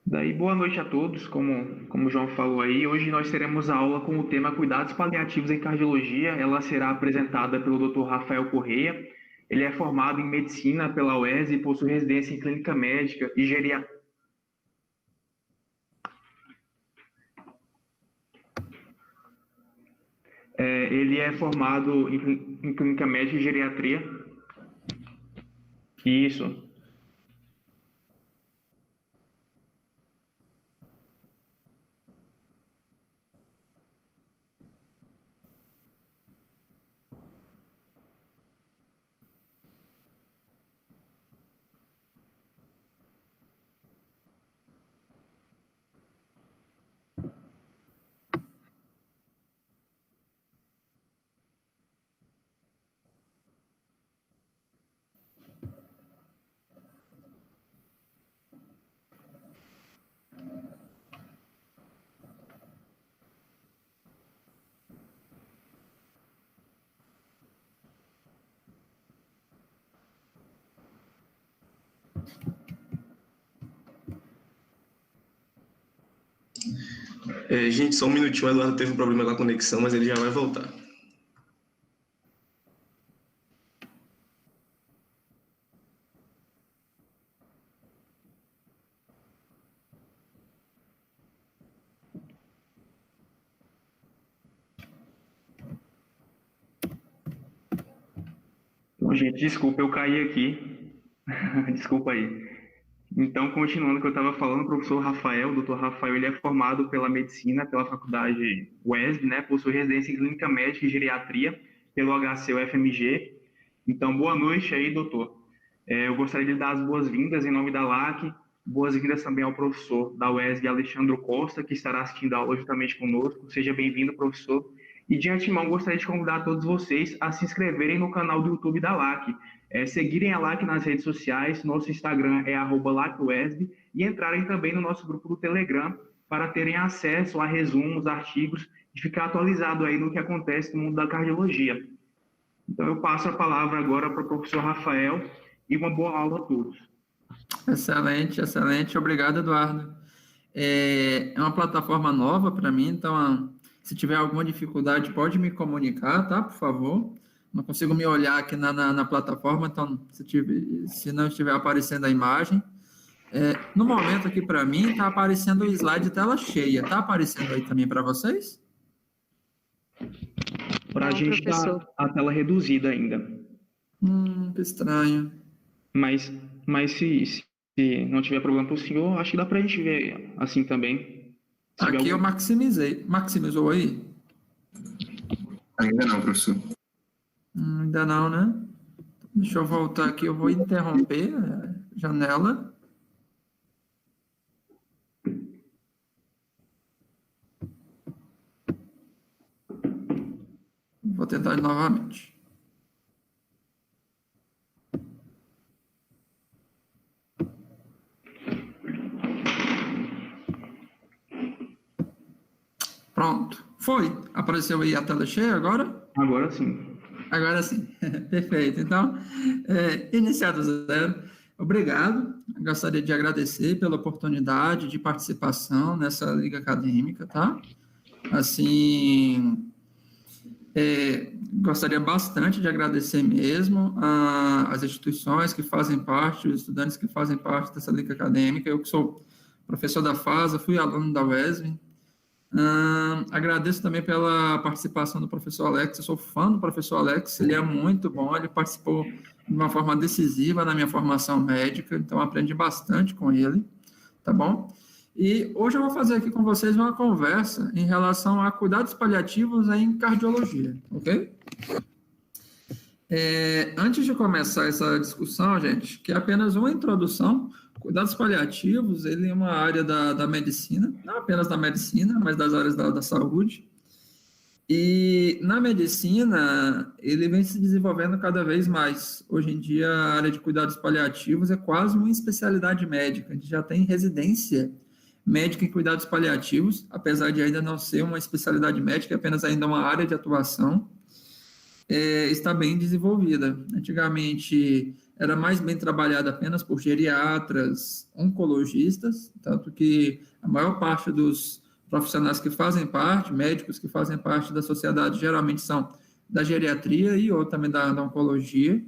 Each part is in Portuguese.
Daí, boa noite a todos, como o João falou aí. Hoje nós teremos a aula com o tema Cuidados Paliativos em Cardiologia. Ela será apresentada pelo Dr. Rafael Correia. Ele é formado em Medicina pela UES e possui residência em Clínica Médica e Geriatria. Ele é formado em Clínica Médica e Geriatria. Isso. Gente, só um minutinho, o Eduardo teve um problema com a conexão, mas ele já vai voltar. Bom, gente, desculpa, eu caí aqui. Desculpa aí. Então, continuando o que eu estava falando, o professor Rafael, o doutor Rafael, ele é formado pela medicina, pela faculdade UESB, né? Possui residência em clínica médica e geriatria pelo HCUFMG. Então, boa noite aí, doutor. Eu gostaria de dar as boas-vindas em nome da LAC, boas-vindas também ao professor da UESB, Alexandre Costa, que estará assistindo a aula juntamente conosco. Seja bem-vindo, professor. E de antemão, gostaria de convidar todos vocês a se inscreverem no canal do YouTube da LAC, seguirem a LAC nas redes sociais, nosso Instagram é @LACUESB, e entrarem também no nosso grupo do Telegram para terem acesso a resumos, artigos, e ficar atualizado aí no que acontece no mundo da cardiologia. Então eu passo a palavra agora para o professor Rafael e uma boa aula a todos. Excelente, excelente. Obrigado, Eduardo. É uma plataforma nova para mim, então, se tiver alguma dificuldade, pode me comunicar, tá? Por favor. Não consigo me olhar aqui na plataforma, então, se não estiver aparecendo a imagem. No momento aqui, para mim, está aparecendo o slide de tela cheia. Está aparecendo aí também para vocês? Para a gente está a tela reduzida ainda. Que estranho. Mas se não tiver problema para o senhor, acho que dá para a gente ver assim também. Aqui eu maximizei. Maximizou aí? Ainda não, professor. Ainda não, né? Deixa eu voltar aqui, eu vou interromper a janela. Vou tentar novamente. Pronto. Foi. Apareceu aí a tela cheia agora? Agora sim. Agora sim. Perfeito. Então, iniciado zero. Obrigado. Gostaria de agradecer pela oportunidade de participação nessa liga acadêmica, tá? Assim, gostaria bastante de agradecer mesmo às instituições que fazem parte, os estudantes que fazem parte dessa liga acadêmica. Eu que sou professor da FASA, fui aluno da UESB. Agradeço também pela participação do professor Alex. Eu sou fã do professor Alex, ele é muito bom, ele participou de uma forma decisiva na minha formação médica, então aprendi bastante com ele, tá bom? E hoje eu vou fazer aqui com vocês uma conversa em relação a cuidados paliativos em cardiologia, ok? Antes de começar essa discussão, gente, que é apenas uma introdução, cuidados paliativos, ele é uma área da medicina, não apenas da medicina, mas das áreas da saúde, e na medicina, ele vem se desenvolvendo cada vez mais. Hoje em dia, a área de cuidados paliativos é quase uma especialidade médica, a gente já tem residência médica em cuidados paliativos, apesar de ainda não ser uma especialidade médica, é apenas ainda uma área de atuação, está bem desenvolvida. Antigamente, era mais bem trabalhada apenas por geriatras, oncologistas, tanto que a maior parte dos profissionais que fazem parte, médicos que fazem parte da sociedade, geralmente são da geriatria e ou também da oncologia.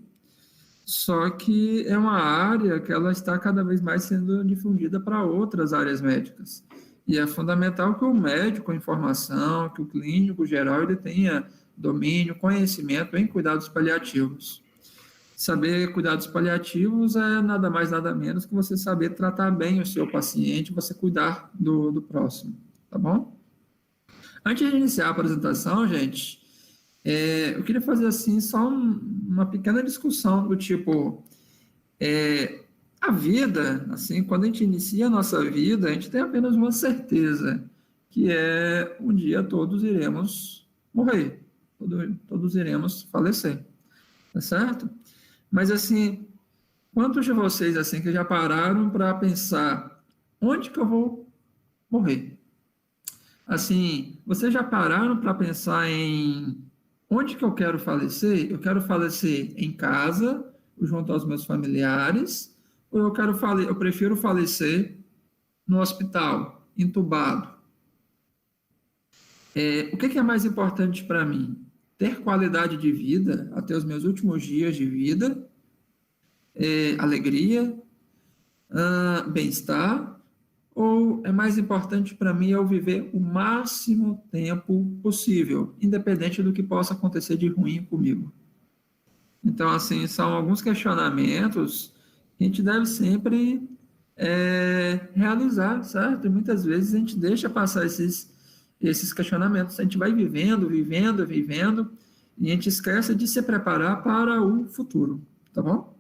Só que é uma área que ela está cada vez mais sendo difundida para outras áreas médicas. E é fundamental que o médico em formação, que o clínico geral, ele tenha domínio, conhecimento em cuidados paliativos. Saber cuidados paliativos é nada mais, nada menos que você saber tratar bem o seu paciente, você cuidar do próximo, tá bom? Antes de iniciar a apresentação, gente, eu queria fazer assim só uma pequena discussão do tipo, a vida, assim, quando a gente inicia a nossa vida, a gente tem apenas uma certeza, que é um dia todos iremos morrer, todos iremos falecer, tá certo? Mas assim, quantos de vocês assim que já pararam para pensar onde que eu vou morrer? Assim, vocês já pararam para pensar em onde que eu quero falecer? Eu quero falecer em casa, junto aos meus familiares, ou eu prefiro falecer no hospital, entubado? O que é mais importante para mim? Ter qualidade de vida até os meus últimos dias de vida, alegria, bem-estar, ou é mais importante para mim eu viver o máximo tempo possível, independente do que possa acontecer de ruim comigo? Então, assim, são alguns questionamentos que a gente deve sempre realizar, certo? E muitas vezes a gente deixa passar esses questionamentos. A gente vai vivendo, e a gente esquece de se preparar para o futuro, tá bom?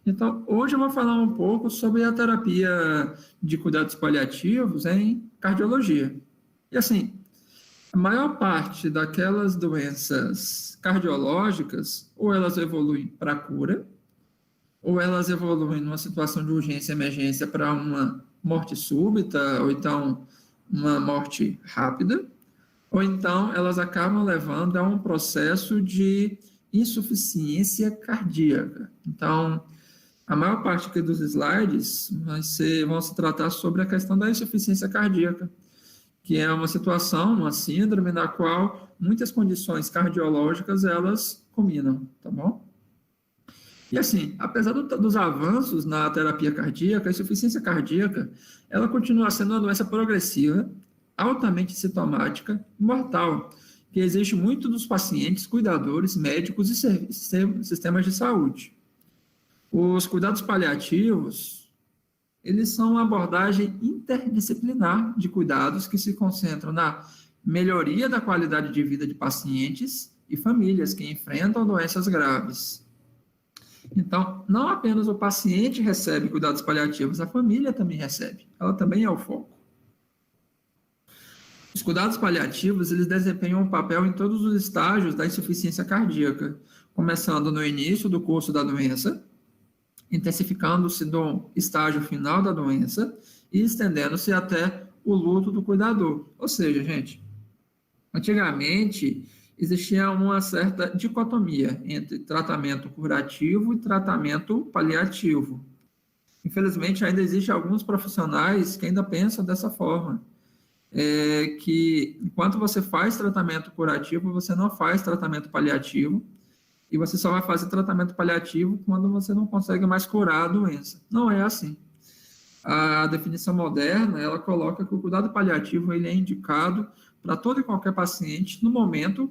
Então, hoje eu vou falar um pouco sobre a terapia de cuidados paliativos em cardiologia. E assim, a maior parte daquelas doenças cardiológicas, ou elas evoluem para a cura, ou elas evoluem numa situação de urgência e emergência para uma morte súbita, ou então uma morte rápida, ou então elas acabam levando a um processo de insuficiência cardíaca. Então, a maior parte aqui dos slides vão se tratar sobre a questão da insuficiência cardíaca, que é uma situação, uma síndrome na qual muitas condições cardiológicas elas combinam, tá bom? E assim, apesar dos avanços na terapia cardíaca, a insuficiência cardíaca, ela continua sendo uma doença progressiva, altamente sintomática e mortal, que exige muito dos pacientes, cuidadores, médicos e sistemas de saúde. Os cuidados paliativos, eles são uma abordagem interdisciplinar de cuidados que se concentram na melhoria da qualidade de vida de pacientes e famílias que enfrentam doenças graves. Então, não apenas o paciente recebe cuidados paliativos, a família também recebe. Ela também é o foco. Os cuidados paliativos, eles desempenham um papel em todos os estágios da insuficiência cardíaca, começando no início do curso da doença, intensificando-se no estágio final da doença e estendendo-se até o luto do cuidador. Ou seja, gente, antigamente existia uma certa dicotomia entre tratamento curativo e tratamento paliativo. Infelizmente, ainda existem alguns profissionais que ainda pensam dessa forma, que enquanto você faz tratamento curativo, você não faz tratamento paliativo, e você só vai fazer tratamento paliativo quando você não consegue mais curar a doença. Não é assim. A definição moderna, ela coloca que o cuidado paliativo ele é indicado para todo e qualquer paciente no momento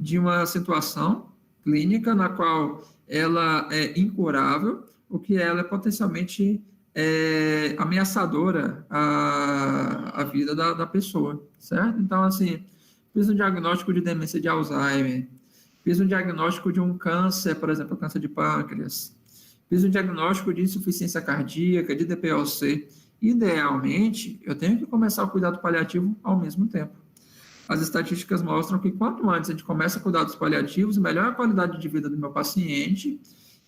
de uma situação clínica na qual ela é incurável, ou que ela é potencialmente ameaçadora à vida da pessoa, certo? Então, assim, fiz um diagnóstico de demência de Alzheimer, fiz um diagnóstico de um câncer, por exemplo, câncer de pâncreas, fiz um diagnóstico de insuficiência cardíaca, de DPOC. Idealmente, eu tenho que começar o cuidado paliativo ao mesmo tempo. As estatísticas mostram que quanto antes a gente começa cuidados paliativos, melhor a qualidade de vida do meu paciente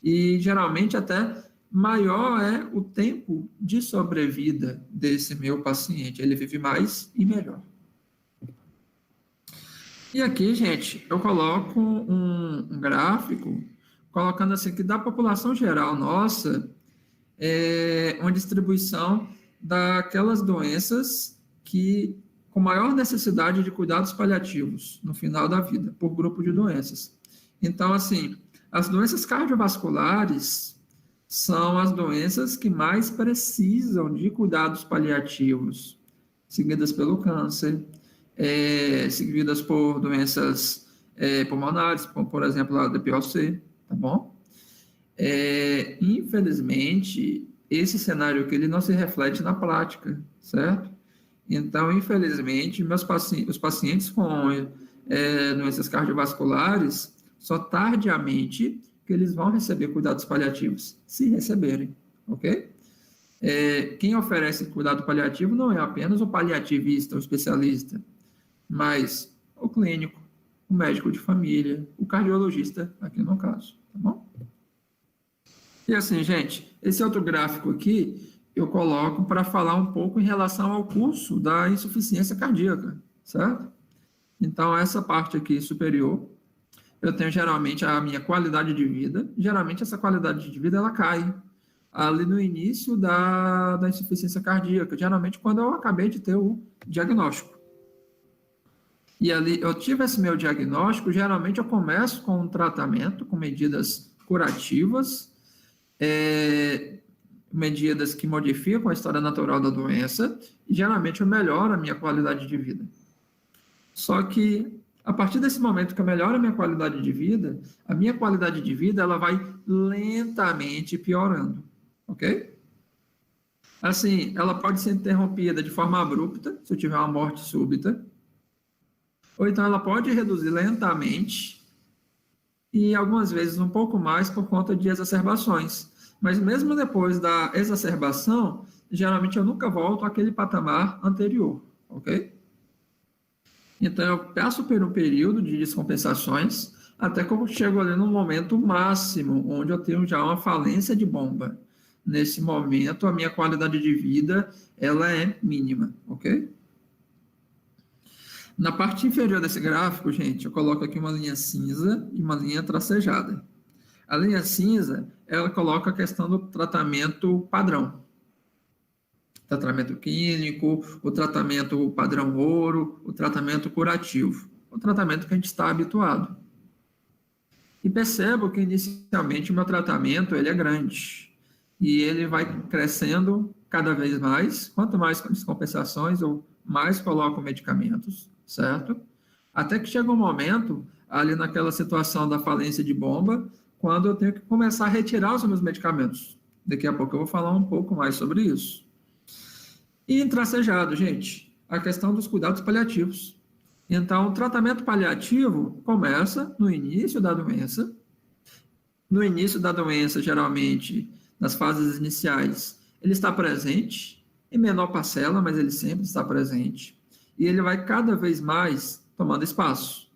e, geralmente, até maior é o tempo de sobrevida desse meu paciente. Ele vive mais e melhor. E aqui, gente, eu coloco um gráfico colocando assim que da população geral nossa, é uma distribuição daquelas doenças que com maior necessidade de cuidados paliativos no final da vida, por grupo de doenças. Então, assim, as doenças cardiovasculares são as doenças que mais precisam de cuidados paliativos, seguidas pelo câncer, seguidas por doenças pulmonares, como, por exemplo, a DPOC, tá bom? Infelizmente, esse cenário aqui ele não se reflete na prática, certo? Então, infelizmente, os pacientes com doenças cardiovasculares, só tardiamente que eles vão receber cuidados paliativos, se receberem, ok? Quem oferece cuidado paliativo não é apenas o paliativista, o especialista, mas o clínico, o médico de família, o cardiologista, aqui no caso, tá bom? E assim, gente, esse outro gráfico aqui eu coloco para falar um pouco em relação ao curso da insuficiência cardíaca, certo? Então, essa parte aqui superior, eu tenho geralmente a minha qualidade de vida. Geralmente, essa qualidade de vida, ela cai ali no início da insuficiência cardíaca, geralmente quando eu acabei de ter o diagnóstico. E ali, eu tive esse meu diagnóstico, geralmente eu começo com um tratamento, com medidas curativas, medidas que modificam a história natural da doença, e geralmente eu melhoro a minha qualidade de vida. Só que, a partir desse momento que eu melhoro a minha qualidade de vida, a minha qualidade de vida ela vai lentamente piorando, ok? Assim, ela pode ser interrompida de forma abrupta, se eu tiver uma morte súbita, ou então ela pode reduzir lentamente, e algumas vezes um pouco mais por conta de exacerbações. Mas mesmo depois da exacerbação, geralmente eu nunca volto àquele patamar anterior, ok? Então, eu passo por um período de descompensações, até que eu chego ali no momento máximo, onde eu tenho já uma falência de bomba. Nesse momento, a minha qualidade de vida, ela é mínima, ok? Na parte inferior desse gráfico, gente, eu coloco aqui uma linha cinza e uma linha tracejada. A linha cinza, ela coloca a questão do tratamento padrão. Tratamento clínico, o tratamento padrão ouro, o tratamento curativo. O tratamento que a gente está habituado. E percebo que, inicialmente, o meu tratamento ele é grande. E ele vai crescendo cada vez mais. Quanto mais descompensações, eu mais coloco medicamentos, certo? Até que chega um momento, ali naquela situação da falência de bomba, quando eu tenho que começar a retirar os meus medicamentos. Daqui a pouco eu vou falar um pouco mais sobre isso. E em tracejado, gente, a questão dos cuidados paliativos. Então, o tratamento paliativo começa no início da doença. No início da doença, geralmente, nas fases iniciais, ele está presente, em menor parcela, mas ele sempre está presente. E ele vai cada vez mais tomando espaço.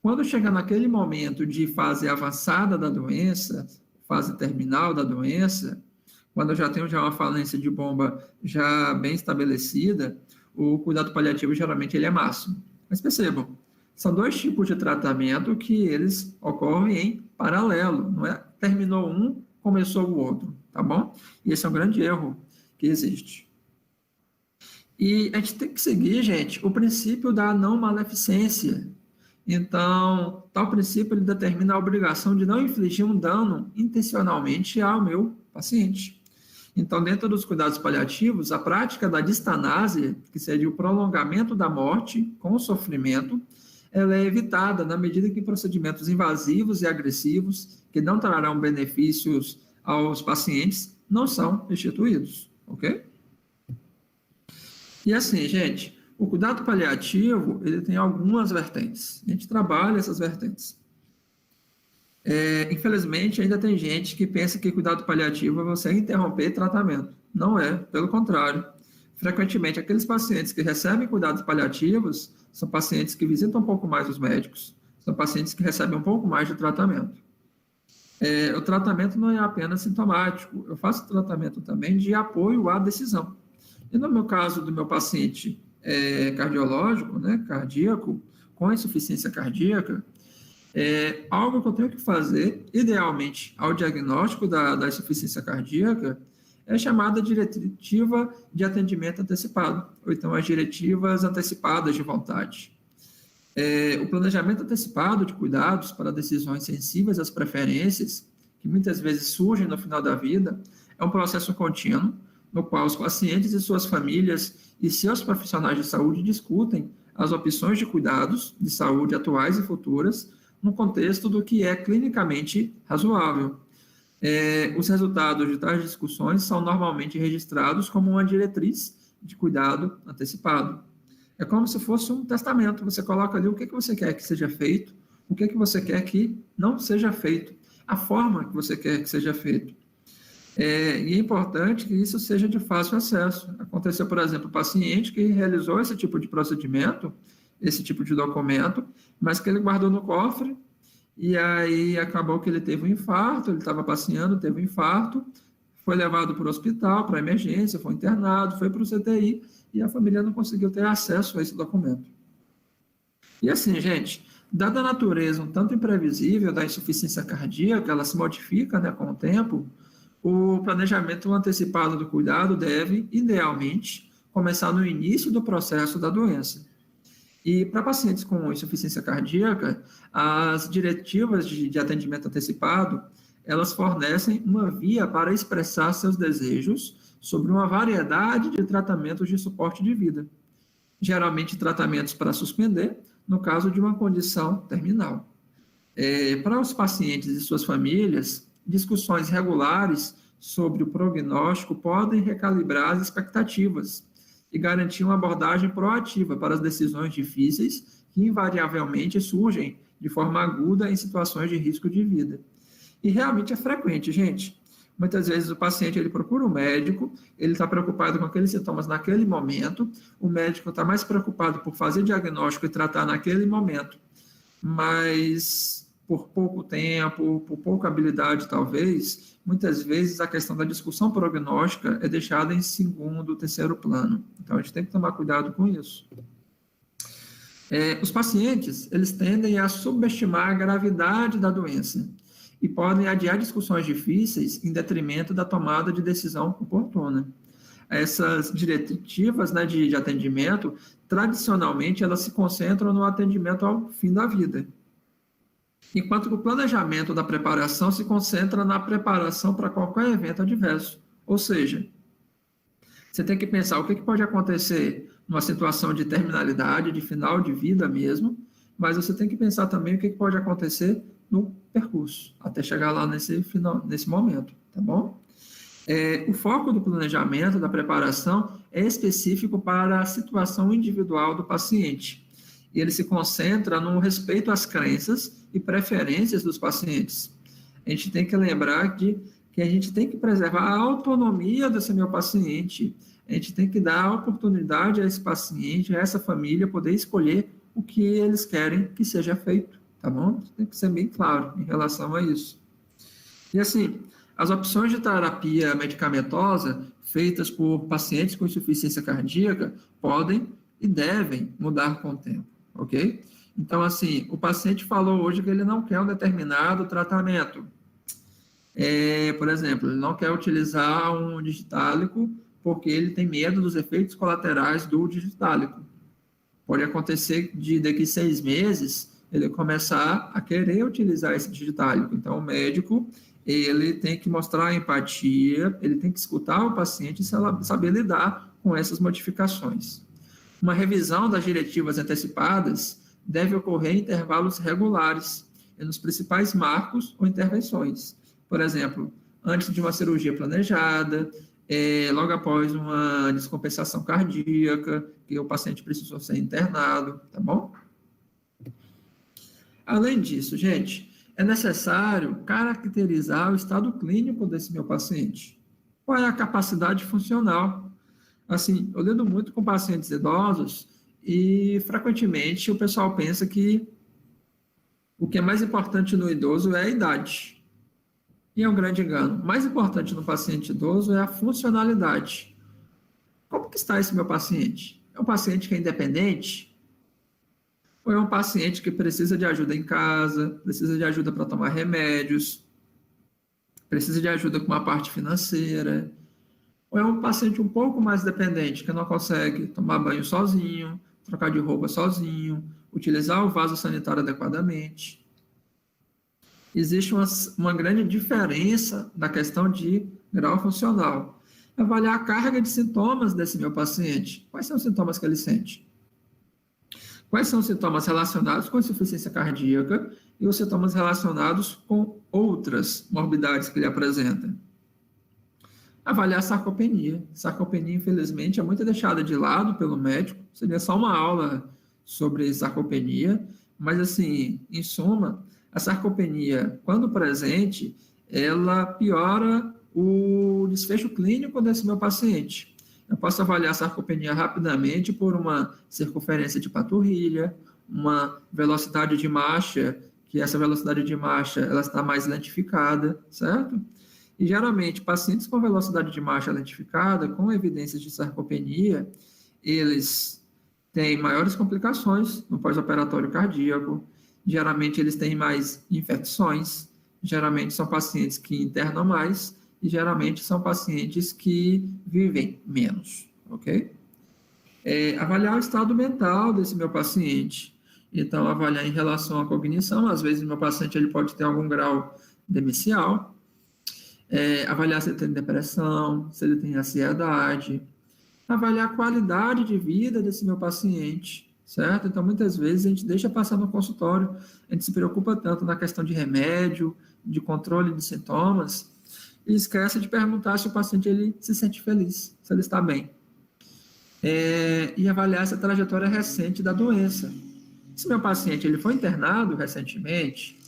Quando chega naquele momento de fase avançada da doença, fase terminal da doença, quando eu já tenho uma falência de bomba já bem estabelecida, o cuidado paliativo geralmente ele é máximo. Mas percebam, são dois tipos de tratamento que eles ocorrem em paralelo, não é? Terminou um, começou o outro, tá bom? E esse é um grande erro que existe. E a gente tem que seguir, gente, o princípio da não maleficência. Então, tal princípio ele determina a obrigação de não infligir um dano intencionalmente ao meu paciente. Então, dentro dos cuidados paliativos, a prática da distanásia, que seria o prolongamento da morte com sofrimento, ela é evitada na medida que procedimentos invasivos e agressivos, que não trarão benefícios aos pacientes, não são instituídos, ok? E assim, gente, o cuidado paliativo, ele tem algumas vertentes. A gente trabalha essas vertentes. Infelizmente, ainda tem gente que pensa que cuidado paliativo é você interromper tratamento. Não é, pelo contrário. Frequentemente, aqueles pacientes que recebem cuidados paliativos são pacientes que visitam um pouco mais os médicos, são pacientes que recebem um pouco mais de tratamento. O tratamento não é apenas sintomático, eu faço tratamento também de apoio à decisão. E no meu caso do meu paciente cardiológico, né, cardíaco, com insuficiência cardíaca, Algo que eu tenho que fazer, idealmente, ao diagnóstico da insuficiência cardíaca, é chamada diretiva de atendimento antecipado, ou então as diretivas antecipadas de vontade. O planejamento antecipado de cuidados para decisões sensíveis às preferências, que muitas vezes surgem no final da vida, é um processo contínuo, no qual os pacientes e suas famílias e seus profissionais de saúde discutem as opções de cuidados de saúde atuais e futuras, no contexto do que é clinicamente razoável. Os resultados de tais discussões são normalmente registrados como uma diretriz de cuidado antecipado. É como se fosse um testamento, você coloca ali o que você quer que seja feito, o que você quer que não seja feito, a forma que você quer que seja feito. E é importante que isso seja de fácil acesso. Aconteceu, por exemplo, um paciente que realizou esse tipo de procedimento, esse tipo de documento, mas que ele guardou no cofre, e aí acabou que ele teve um infarto, ele estava passeando, teve um infarto, foi levado para o hospital, para a emergência, foi internado, foi para o CTI, e a família não conseguiu ter acesso a esse documento. E assim, gente, dada a natureza um tanto imprevisível da insuficiência cardíaca, ela se modifica, né, com o tempo, o planejamento antecipado do cuidado deve, idealmente, começar no início do processo da doença. E para pacientes com insuficiência cardíaca, as diretivas de atendimento antecipado, elas fornecem uma via para expressar seus desejos sobre uma variedade de tratamentos de suporte de vida, geralmente tratamentos para suspender, no caso de uma condição terminal. Para os pacientes e suas famílias, discussões regulares sobre o prognóstico podem recalibrar as expectativas e garantir uma abordagem proativa para as decisões difíceis que invariavelmente surgem de forma aguda em situações de risco de vida. E realmente é frequente, gente. Muitas vezes o paciente ele procura um médico, ele está preocupado com aqueles sintomas naquele momento, o médico está mais preocupado por fazer diagnóstico e tratar naquele momento, mas por pouco tempo, por pouca habilidade talvez, muitas vezes a questão da discussão prognóstica é deixada em segundo, terceiro plano. Então a gente tem que tomar cuidado com isso. Os pacientes, eles tendem a subestimar a gravidade da doença e podem adiar discussões difíceis em detrimento da tomada de decisão oportuna. Essas diretivas, né, de atendimento, tradicionalmente, elas se concentram no atendimento ao fim da vida, enquanto que o planejamento da preparação se concentra na preparação para qualquer evento adverso. Ou seja, você tem que pensar o que pode acontecer numa situação de terminalidade, de final de vida mesmo, mas você tem que pensar também o que pode acontecer no percurso, até chegar lá nesse momento, tá bom? O foco do planejamento, da preparação, é específico para a situação individual do paciente. E ele se concentra no respeito às crenças e preferências dos pacientes. A gente tem que lembrar que a gente tem que preservar a autonomia desse meu paciente. A gente tem que dar a oportunidade a esse paciente, a essa família, poder escolher o que eles querem que seja feito, tá bom? Tem que ser bem claro em relação a isso. E assim, as opções de terapia medicamentosa feitas por pacientes com insuficiência cardíaca podem e devem mudar com o tempo, ok? Então, assim, o paciente falou hoje que ele não quer um determinado tratamento. Por exemplo, ele não quer utilizar um digitálico porque ele tem medo dos efeitos colaterais do digitálico. Pode acontecer de daqui 6 meses ele começar a querer utilizar esse digitálico. Então, o médico, ele tem que mostrar empatia, ele tem que escutar o paciente e saber lidar com essas modificações. Uma revisão das diretivas antecipadas deve ocorrer em intervalos regulares e nos principais marcos ou intervenções. Por exemplo, antes de uma cirurgia planejada, logo após uma descompensação cardíaca, que o paciente precisou ser internado, tá bom? Além disso, gente, é necessário caracterizar o estado clínico desse meu paciente. Qual é a capacidade funcional? Assim, eu lido muito com pacientes idosos e, frequentemente, o pessoal pensa que o que é mais importante no idoso é a idade. E é um grande engano. O mais importante no paciente idoso é a funcionalidade. Como que está esse meu paciente? É um paciente que é independente? ou é um paciente que precisa de ajuda em casa, precisa de ajuda para tomar remédios, precisa de ajuda com uma parte financeira, ou é um paciente um pouco mais dependente, que não consegue tomar banho sozinho, trocar de roupa sozinho, utilizar o vaso sanitário adequadamente. Existe uma grande diferença na questão de grau funcional. Avaliar a carga de sintomas desse meu paciente. Quais são os sintomas que ele sente? Quais são os sintomas relacionados com insuficiência cardíaca e os sintomas relacionados com outras morbidades que ele apresenta? Avaliar a sarcopenia. Sarcopenia, infelizmente, é muito deixada de lado pelo médico. Seria só uma aula sobre sarcopenia, mas, assim, em suma, a sarcopenia, quando presente, ela piora o desfecho clínico desse meu paciente. Eu posso avaliar a sarcopenia rapidamente por uma circunferência de panturrilha, uma velocidade de marcha, que essa velocidade de marcha ela está mais lentificada, certo? E, geralmente, pacientes com velocidade de marcha lentificada, com evidências de sarcopenia, eles têm maiores complicações no pós-operatório cardíaco, geralmente eles têm mais infecções, geralmente são pacientes que internam mais, e geralmente são pacientes que vivem menos, ok? Avaliar o estado mental desse meu paciente. Então, avaliar em relação à cognição, às vezes o meu paciente ele pode ter algum grau demencial, avaliar se ele tem depressão, se ele tem ansiedade, avaliar a qualidade de vida desse meu paciente, certo? Então, muitas vezes a gente deixa passar no consultório, a gente se preocupa tanto na questão de remédio, de controle de sintomas, e esquece de perguntar se o paciente ele se sente feliz, se ele está bem. E avaliar essa trajetória recente da doença. Se meu paciente ele foi internado recentemente,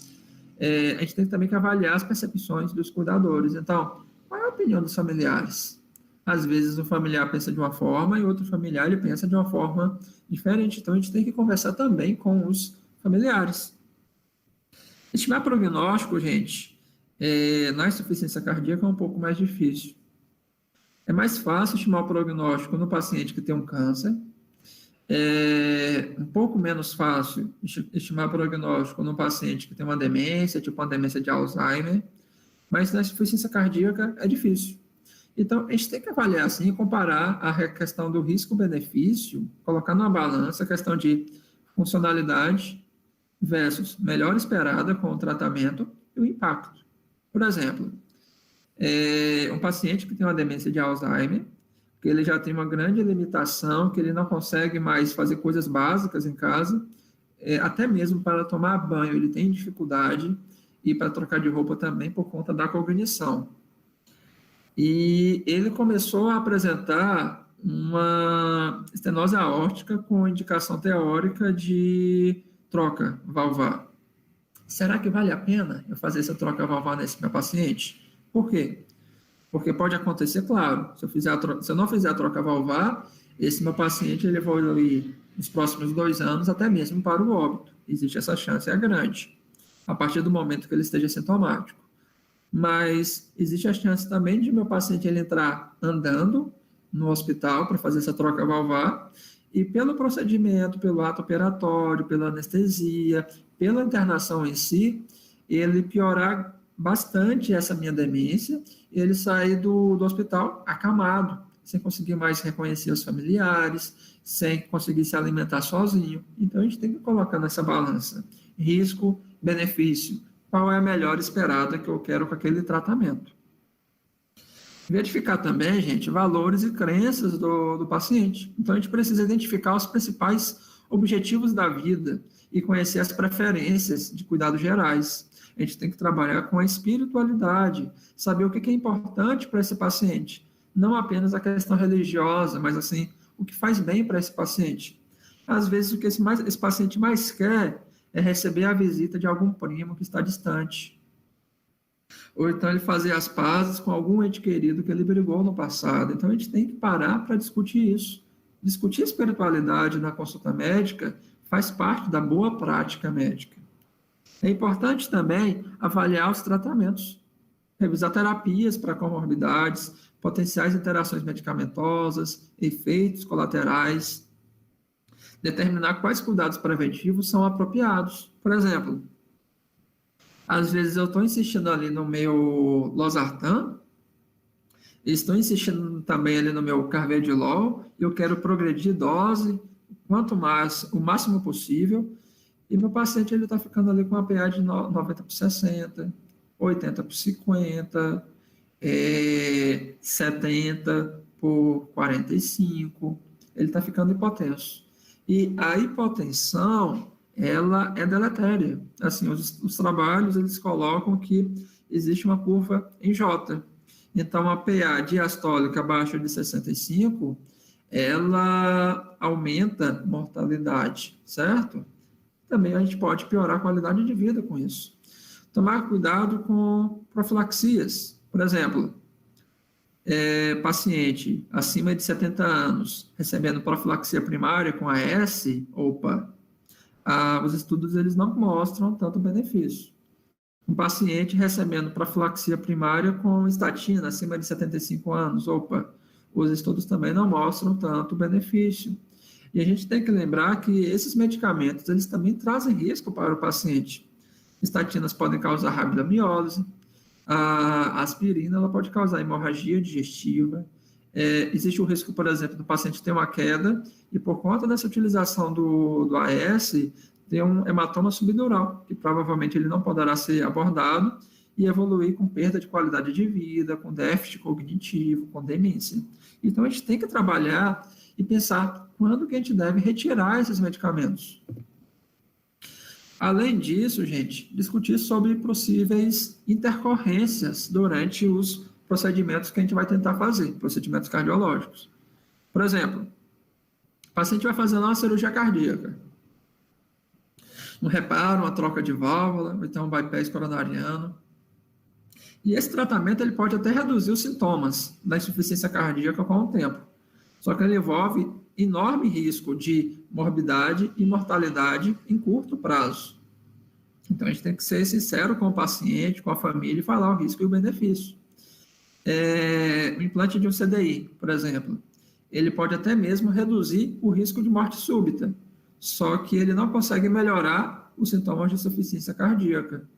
a gente tem também que avaliar as percepções dos cuidadores. Então, qual é a opinião dos familiares? Às vezes um familiar pensa de uma forma e outro familiar ele pensa de uma forma diferente. Então, a gente tem que conversar também com os familiares. Estimar prognóstico, gente, na insuficiência cardíaca é um pouco mais difícil. É mais fácil estimar o prognóstico no paciente que tem um câncer, um pouco menos fácil estimar prognóstico no paciente que tem uma demência, tipo uma demência de Alzheimer, mas na insuficiência cardíaca é difícil. Então, a gente tem que avaliar assim, comparar a questão do risco-benefício, colocar numa balança a questão de funcionalidade versus melhora esperada com o tratamento e o impacto. Por exemplo, um paciente que tem uma demência de Alzheimer, que ele já tem uma grande limitação, que ele não consegue mais fazer coisas básicas em casa, até mesmo para tomar banho ele tem dificuldade, e para trocar de roupa também por conta da cognição. E ele começou a apresentar uma estenose aórtica com indicação teórica de troca valvar. Será que vale a pena eu fazer essa troca valvar nesse meu paciente? Por quê? Porque pode acontecer, claro, se eu não fizer a troca valvar, esse meu paciente ele vai evoluir nos próximos 2 anos até mesmo para o óbito. Existe essa chance, é grande, a partir do momento que ele esteja sintomático. Mas existe a chance também de meu paciente ele entrar andando no hospital para fazer essa troca valvar, e pelo procedimento, pelo ato operatório, pela anestesia, pela internação em si, ele piorar bastante essa minha demência, e ele sair do hospital acamado, sem conseguir mais reconhecer os familiares, sem conseguir se alimentar sozinho. Então, a gente tem que colocar nessa balança risco, benefício, qual é a melhor esperada que eu quero com aquele tratamento. Verificar também, gente, valores e crenças do paciente. Então, a gente precisa identificar os principais objetivos da vida e conhecer as preferências de cuidados gerais. A gente tem que trabalhar com a espiritualidade, saber o que é importante para esse paciente. Não apenas a questão religiosa, mas, assim, o que faz bem para esse paciente. Às vezes, o que esse paciente mais quer é receber a visita de algum primo que está distante. Ou então ele fazer as pazes com algum ente querido que ele brigou no passado. Então, a gente tem que parar para discutir isso. Discutir espiritualidade na consulta médica faz parte da boa prática médica. É importante também avaliar os tratamentos, revisar terapias para comorbidades, potenciais interações medicamentosas, efeitos colaterais. determinar quais cuidados preventivos são apropriados. Por exemplo, às vezes eu estou insistindo ali no meu losartan, estou insistindo também ali no meu carvedilol, eu quero progredir dose quanto mais, o máximo possível, e meu paciente ele está ficando ali com uma PA de 90 por 60, 80 por 50, 70 por 45, ele está ficando hipotenso. E a hipotensão, ela é deletéria. Assim, os trabalhos, eles colocam que existe uma curva em J. Então, a PA diastólica abaixo de 65, ela aumenta mortalidade, certo? Também a gente pode piorar a qualidade de vida com isso. Tomar cuidado com profilaxias. Por exemplo, paciente acima de 70 anos recebendo profilaxia primária com AS, os estudos eles não mostram tanto benefício. Um paciente recebendo profilaxia primária com estatina acima de 75 anos, os estudos também não mostram tanto benefício. E a gente tem que lembrar que esses medicamentos, eles também trazem risco para o paciente. Estatinas podem causar rabdomiólise, a aspirina ela pode causar hemorragia digestiva, existe o risco, por exemplo, do paciente ter uma queda e por conta dessa utilização do AS, ter um hematoma subdural, que provavelmente ele não poderá ser abordado e evoluir com perda de qualidade de vida, com déficit cognitivo, com demência. Então, a gente tem que trabalhar e pensar quando que a gente deve retirar esses medicamentos. Além disso, gente, discutir sobre possíveis intercorrências durante os procedimentos que a gente vai tentar fazer, procedimentos cardiológicos. Por exemplo, o paciente vai fazer uma cirurgia cardíaca, um reparo, uma troca de válvula, ou então um bypass coronariano. E esse tratamento ele pode até reduzir os sintomas da insuficiência cardíaca com o tempo. Só que ele envolve enorme risco de morbidade e mortalidade em curto prazo. Então, a gente tem que ser sincero com o paciente, com a família, e falar o risco e o benefício. O implante de um CDI, por exemplo, ele pode até mesmo reduzir o risco de morte súbita, só que ele não consegue melhorar os sintomas de insuficiência cardíaca.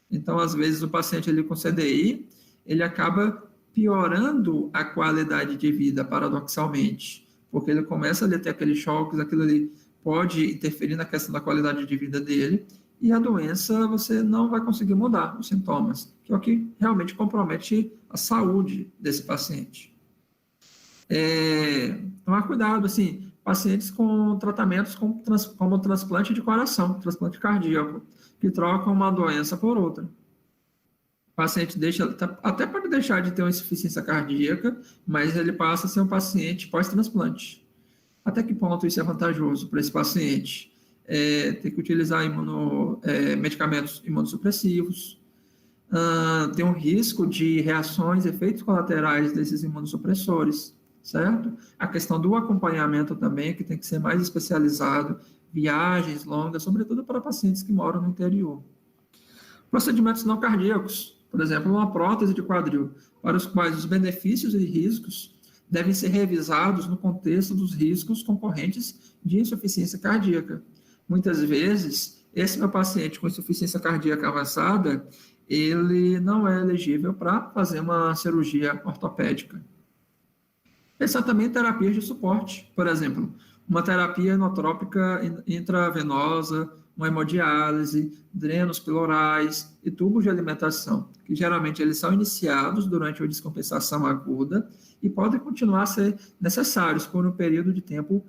Então, às vezes, o paciente ele, com CDI, ele acaba piorando a qualidade de vida, paradoxalmente, porque ele começa a ter aqueles choques, aquilo ali pode interferir na questão da qualidade de vida dele, e a doença você não vai conseguir mudar os sintomas, que é o que realmente compromete a saúde desse paciente. Tomar cuidado, assim, pacientes com tratamentos como transplante de coração, transplante cardíaco, que trocam uma doença por outra. O paciente até pode deixar de ter uma insuficiência cardíaca, mas ele passa a ser um paciente pós-transplante. Até que ponto isso é vantajoso para esse paciente? Ter que utilizar medicamentos imunossupressivos, tem um risco de reações, efeitos colaterais desses imunossupressores, certo? A questão do acompanhamento também, que tem que ser mais especializado, viagens longas, sobretudo para pacientes que moram no interior. Procedimentos não cardíacos, por exemplo, uma prótese de quadril, para os quais os benefícios e riscos devem ser revisados no contexto dos riscos concorrentes de insuficiência cardíaca. Muitas vezes, esse meu paciente com insuficiência cardíaca avançada, ele não é elegível para fazer uma cirurgia ortopédica. Pensar também em terapias de suporte, por exemplo, uma terapia inotrópica intravenosa, uma hemodiálise, drenos pleurais e tubos de alimentação, que geralmente eles são iniciados durante a descompensação aguda e podem continuar a ser necessários por um período de tempo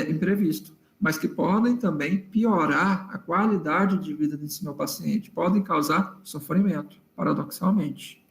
imprevisto, mas que podem também piorar a qualidade de vida desse meu paciente, podem causar sofrimento, paradoxalmente.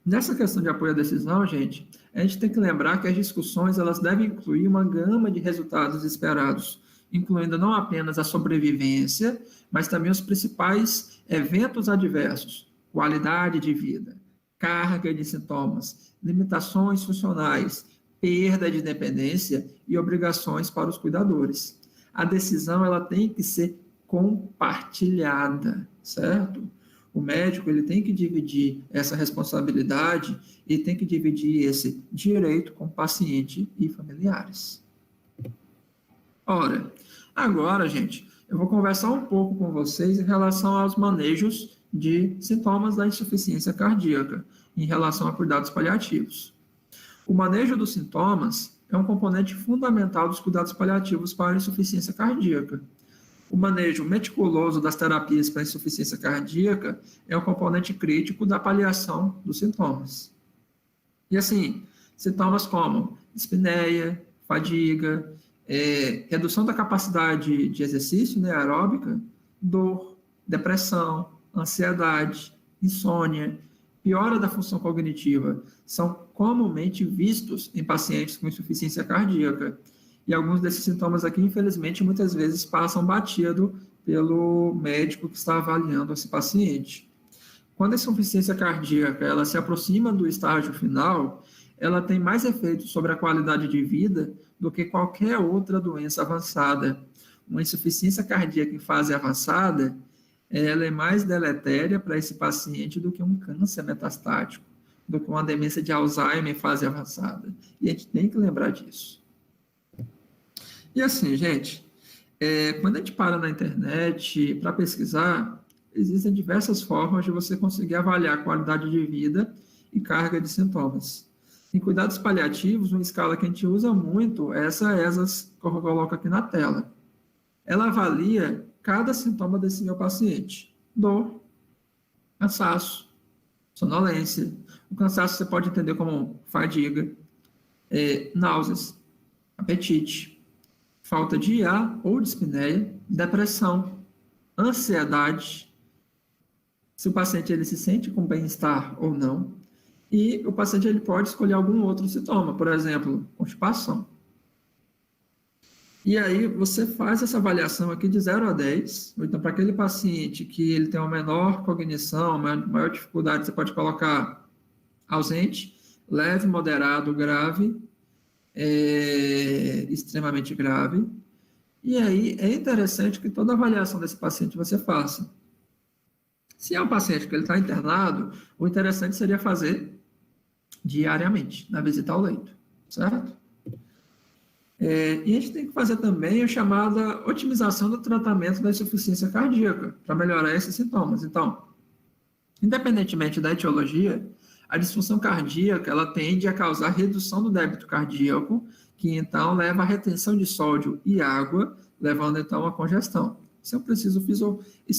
Nessa questão de apoio à decisão, gente, a gente tem que lembrar que as discussões elas devem incluir uma gama de resultados esperados, incluindo não apenas a sobrevivência, mas também os principais eventos adversos, qualidade de vida, carga de sintomas, limitações funcionais, perda de dependência e obrigações para os cuidadores. A decisão ela tem que ser compartilhada, certo? o médico ele tem que dividir essa responsabilidade e tem que dividir esse direito com o paciente e familiares. Ora, agora, gente, eu vou conversar um pouco com vocês em relação aos manejos de sintomas da insuficiência cardíaca, em relação a cuidados paliativos. O manejo dos sintomas é um componente fundamental dos cuidados paliativos para a insuficiência cardíaca. O manejo meticuloso das terapias para a insuficiência cardíaca é um componente crítico da paliação dos sintomas. E assim, sintomas como dispneia, fadiga, redução da capacidade de exercício, né, aeróbica, dor, depressão, ansiedade, insônia, piora da função cognitiva, são comumente vistos em pacientes com insuficiência cardíaca. E alguns desses sintomas aqui, infelizmente, muitas vezes passam batido pelo médico que está avaliando esse paciente. Quando a insuficiência cardíaca ela se aproxima do estágio final, ela tem mais efeitos sobre a qualidade de vida do que qualquer outra doença avançada. Uma insuficiência cardíaca em fase avançada, ela é mais deletéria para esse paciente do que um câncer metastático, do que uma demência de Alzheimer em fase avançada. E a gente tem que lembrar disso. E assim, gente, quando a gente para na internet para pesquisar, existem diversas formas de você conseguir avaliar a qualidade de vida e carga de sintomas. Em cuidados paliativos, uma escala que a gente usa muito é essa ESAS que eu coloco aqui na tela. Ela avalia cada sintoma desse meu paciente: dor, cansaço, sonolência. O cansaço você pode entender como fadiga, náuseas, apetite, falta de ar ou dispneia, depressão, ansiedade, se o paciente ele se sente com bem-estar ou não, e o paciente ele pode escolher algum outro sintoma, por exemplo, constipação. E aí você faz essa avaliação aqui de 0 a 10, ou então para aquele paciente que ele tem uma menor cognição, uma maior dificuldade, você pode colocar ausente, leve, moderado, grave, extremamente grave. E aí é interessante que toda avaliação desse paciente você faça. Se é um paciente que ele está internado, o interessante seria fazer diariamente, na visita ao leito, certo? E a gente tem que fazer também a chamada otimização do tratamento da insuficiência cardíaca, para melhorar esses sintomas. Então, independentemente da etiologia, a disfunção cardíaca ela tende a causar redução do débito cardíaco, que então leva à retenção de sódio e água, levando então à congestão. Isso é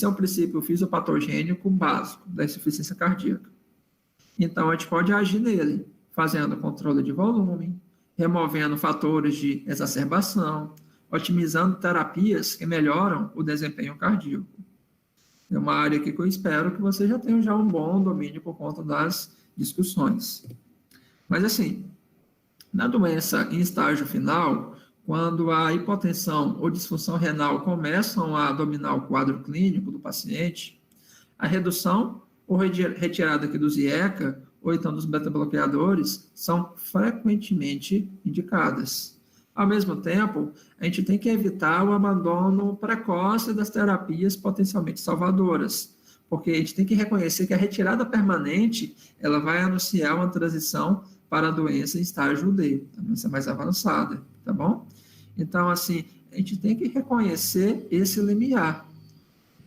um princípio fisiopatogênico básico da insuficiência cardíaca. Então, a gente pode agir nele, fazendo controle de volume, removendo fatores de exacerbação, otimizando terapias que melhoram o desempenho cardíaco. É uma área aqui que eu espero que você já tenha um bom domínio por conta das discussões. Mas assim, na doença em estágio final, quando a hipotensão ou disfunção renal começam a dominar o quadro clínico do paciente, a redução ou retirada aqui dos IECA, ou então dos beta-bloqueadores, são frequentemente indicadas. Ao mesmo tempo, a gente tem que evitar o abandono precoce das terapias potencialmente salvadoras, porque a gente tem que reconhecer que a retirada permanente, ela vai anunciar uma transição para a doença em estágio D, a doença mais avançada, tá bom? Então, assim, a gente tem que reconhecer esse limiar.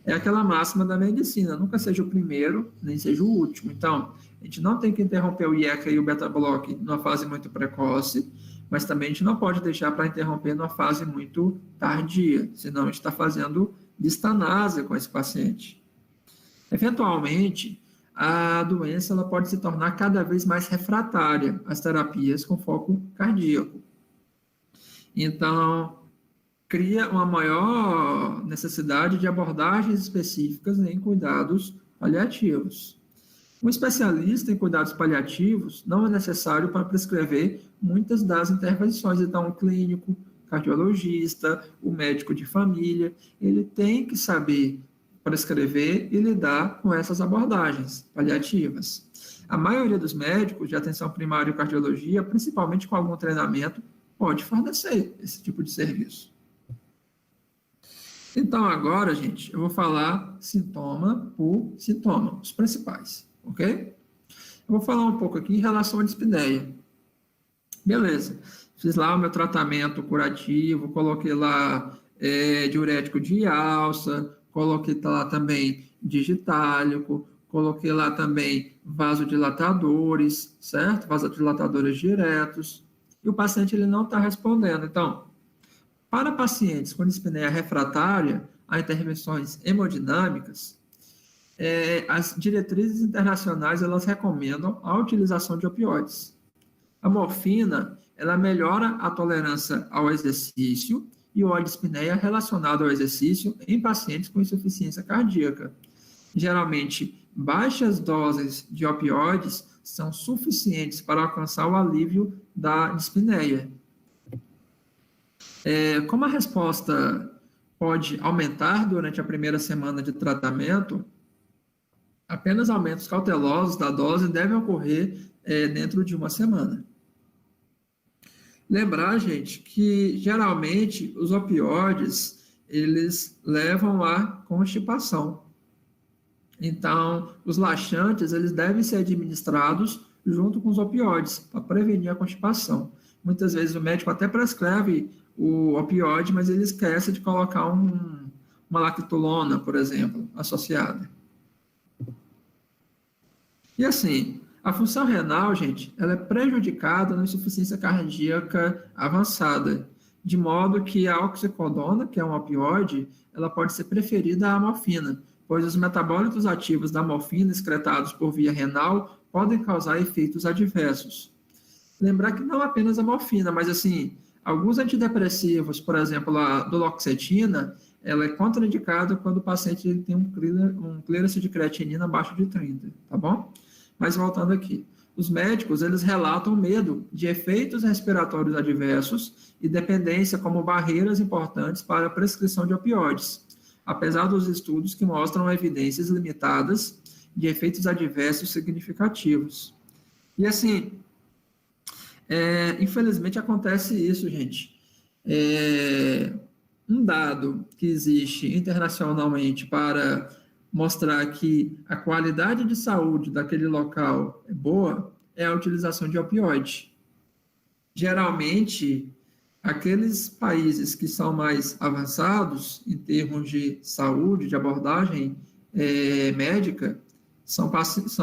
É aquela máxima da medicina, nunca seja o primeiro, nem seja o último. Então, a gente não tem que interromper o IECA e o beta-bloque numa fase muito precoce, mas também a gente não pode deixar para interromper numa fase muito tardia, senão a gente está fazendo distanásia com esse paciente. Eventualmente, a doença ela pode se tornar cada vez mais refratária às terapias com foco cardíaco. Então, cria uma maior necessidade de abordagens específicas em cuidados paliativos. Um especialista em cuidados paliativos não é necessário para prescrever muitas das intervenções. Então, o clínico, cardiologista, o médico de família, ele tem que saber prescrever e lidar com essas abordagens paliativas. A maioria dos médicos de atenção primária e cardiologia, principalmente com algum treinamento, pode fornecer esse tipo de serviço. Então, agora, gente, eu vou falar sintoma por sintoma, os principais, ok? Eu vou falar um pouco aqui em relação à dispneia. Beleza, fiz lá o meu tratamento curativo, coloquei lá diurético de alça, coloquei lá também digitálico, coloquei lá também vasodilatadores, certo? Vasodilatadores diretos, e o paciente ele não está respondendo. Então, para pacientes com dispneia refratária a intervenções hemodinâmicas, as diretrizes internacionais elas recomendam a utilização de opioides. A morfina, ela melhora a tolerância ao exercício e o óleo de espinéia relacionado ao exercício em pacientes com insuficiência cardíaca. Geralmente, baixas doses de opioides são suficientes para alcançar o alívio da dispneia. Como a resposta pode aumentar durante a primeira semana de tratamento, apenas aumentos cautelosos da dose devem ocorrer dentro de uma semana. Lembrar, gente, que geralmente os opioides, eles levam à constipação. Então, os laxantes, eles devem ser administrados junto com os opioides, para prevenir a constipação. Muitas vezes o médico até prescreve o opioide, mas ele esquece de colocar uma lactulona, por exemplo, associada. E assim, a função renal, gente, ela é prejudicada na insuficiência cardíaca avançada, de modo que a oxicodona, que é um opioide, ela pode ser preferida à morfina, pois os metabólitos ativos da morfina excretados por via renal podem causar efeitos adversos. Lembrar que não apenas a morfina, mas assim, alguns antidepressivos, por exemplo, a duloxetina, ela é contraindicada quando o paciente tem um clearance de creatinina abaixo de 30, tá bom? Mas voltando aqui, os médicos, eles relatam medo de efeitos respiratórios adversos e dependência como barreiras importantes para a prescrição de opioides, apesar dos estudos que mostram evidências limitadas de efeitos adversos significativos. E assim, infelizmente acontece isso, gente. Um dado que existe internacionalmente para mostrar que a qualidade de saúde daquele local é boa é a utilização de opioide. Geralmente, aqueles países que são mais avançados em termos de saúde, de abordagem médica, são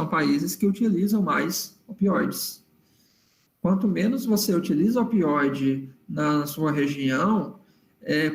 países que utilizam mais opioides. Quanto menos você utiliza opioide na sua região,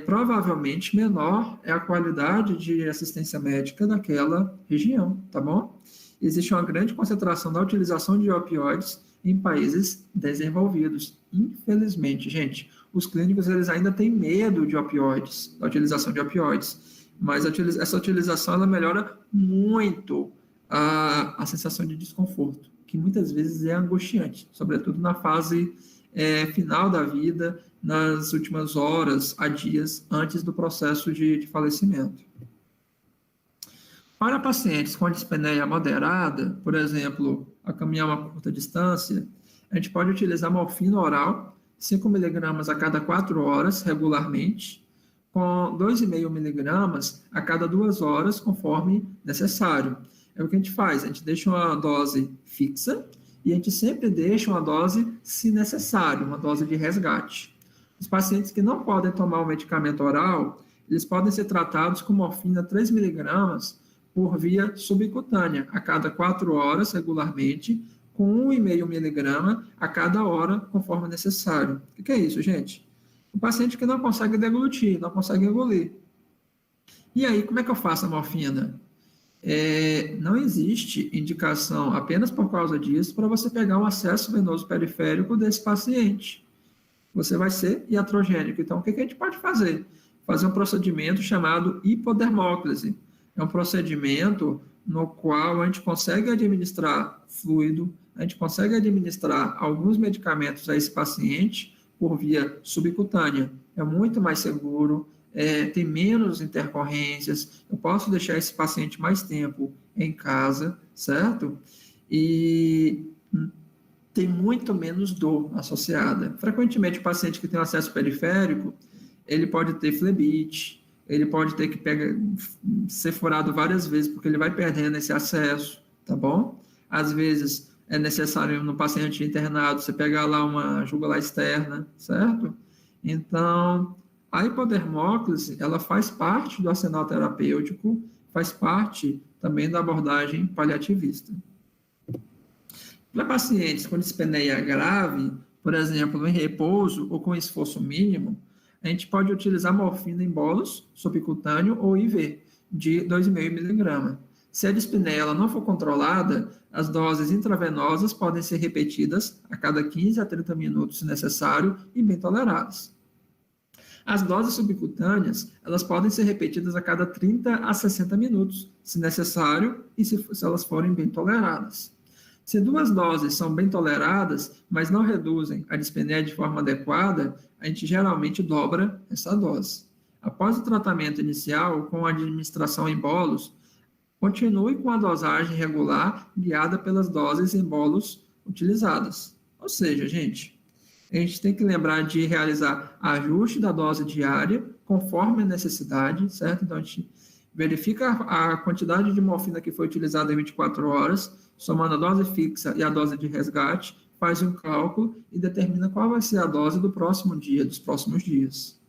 provavelmente menor é a qualidade de assistência médica daquela região, tá bom? Existe uma grande concentração da utilização de opioides em países desenvolvidos. Infelizmente, gente, os clínicos eles ainda têm medo de opioides, da utilização de opioides, mas essa utilização ela melhora muito a sensação de desconforto, que muitas vezes é angustiante, sobretudo na fase final da vida, nas últimas horas a dias antes do processo de falecimento. Para pacientes com dispneia moderada, por exemplo, a caminhar uma curta distância, a gente pode utilizar morfina oral, 5 mg a cada 4 horas, regularmente, com 2,5 mg a cada 2 horas, conforme necessário. É o que a gente faz, a gente deixa uma dose fixa e a gente sempre deixa uma dose, se necessário, uma dose de resgate. Os pacientes que não podem tomar o medicamento oral, eles podem ser tratados com morfina 3 mg por via subcutânea, a cada 4 horas, regularmente, com 1,5 mg a cada hora, conforme necessário. O que é isso, gente? O paciente que não consegue deglutir, não consegue engolir. E aí, como é que eu faço a morfina? Não existe indicação, apenas por causa disso, para você pegar um acesso venoso periférico desse paciente. Você vai ser iatrogênico. Então, o que a gente pode fazer? Fazer um procedimento chamado hipodermóclise. É um procedimento no qual a gente consegue administrar fluido, a gente consegue administrar alguns medicamentos a esse paciente por via subcutânea. É muito mais seguro, tem menos intercorrências, eu posso deixar esse paciente mais tempo em casa, certo? E tem muito menos dor associada. Frequentemente, o paciente que tem acesso periférico, ele pode ter flebite, ele pode ter que ser furado várias vezes, porque ele vai perdendo esse acesso, tá bom? Às vezes é necessário no paciente internado você pegar lá uma jugular externa, certo? Então, a hipodermóclise, ela faz parte do arsenal terapêutico, faz parte também da abordagem paliativista. Para pacientes com dispneia grave, por exemplo, em repouso ou com esforço mínimo, a gente pode utilizar morfina em bolos subcutâneo ou IV, de 2,5 mg. Se a dispneia ela não for controlada, as doses intravenosas podem ser repetidas a cada 15 a 30 minutos, se necessário, e bem toleradas. As doses subcutâneas, elas podem ser repetidas a cada 30 a 60 minutos, se necessário, e se elas forem bem toleradas. Se duas doses são bem toleradas, mas não reduzem a dispneia de forma adequada, a gente geralmente dobra essa dose. Após o tratamento inicial, com a administração em bolos, continue com a dosagem regular guiada pelas doses em bolos utilizadas. Ou seja, a gente tem que lembrar de realizar ajuste da dose diária conforme a necessidade, certo? Então, a gente verifica a quantidade de morfina que foi utilizada em 24 horas, somando a dose fixa e a dose de resgate, faz um cálculo e determina qual vai ser a dose do próximo dia, dos próximos dias.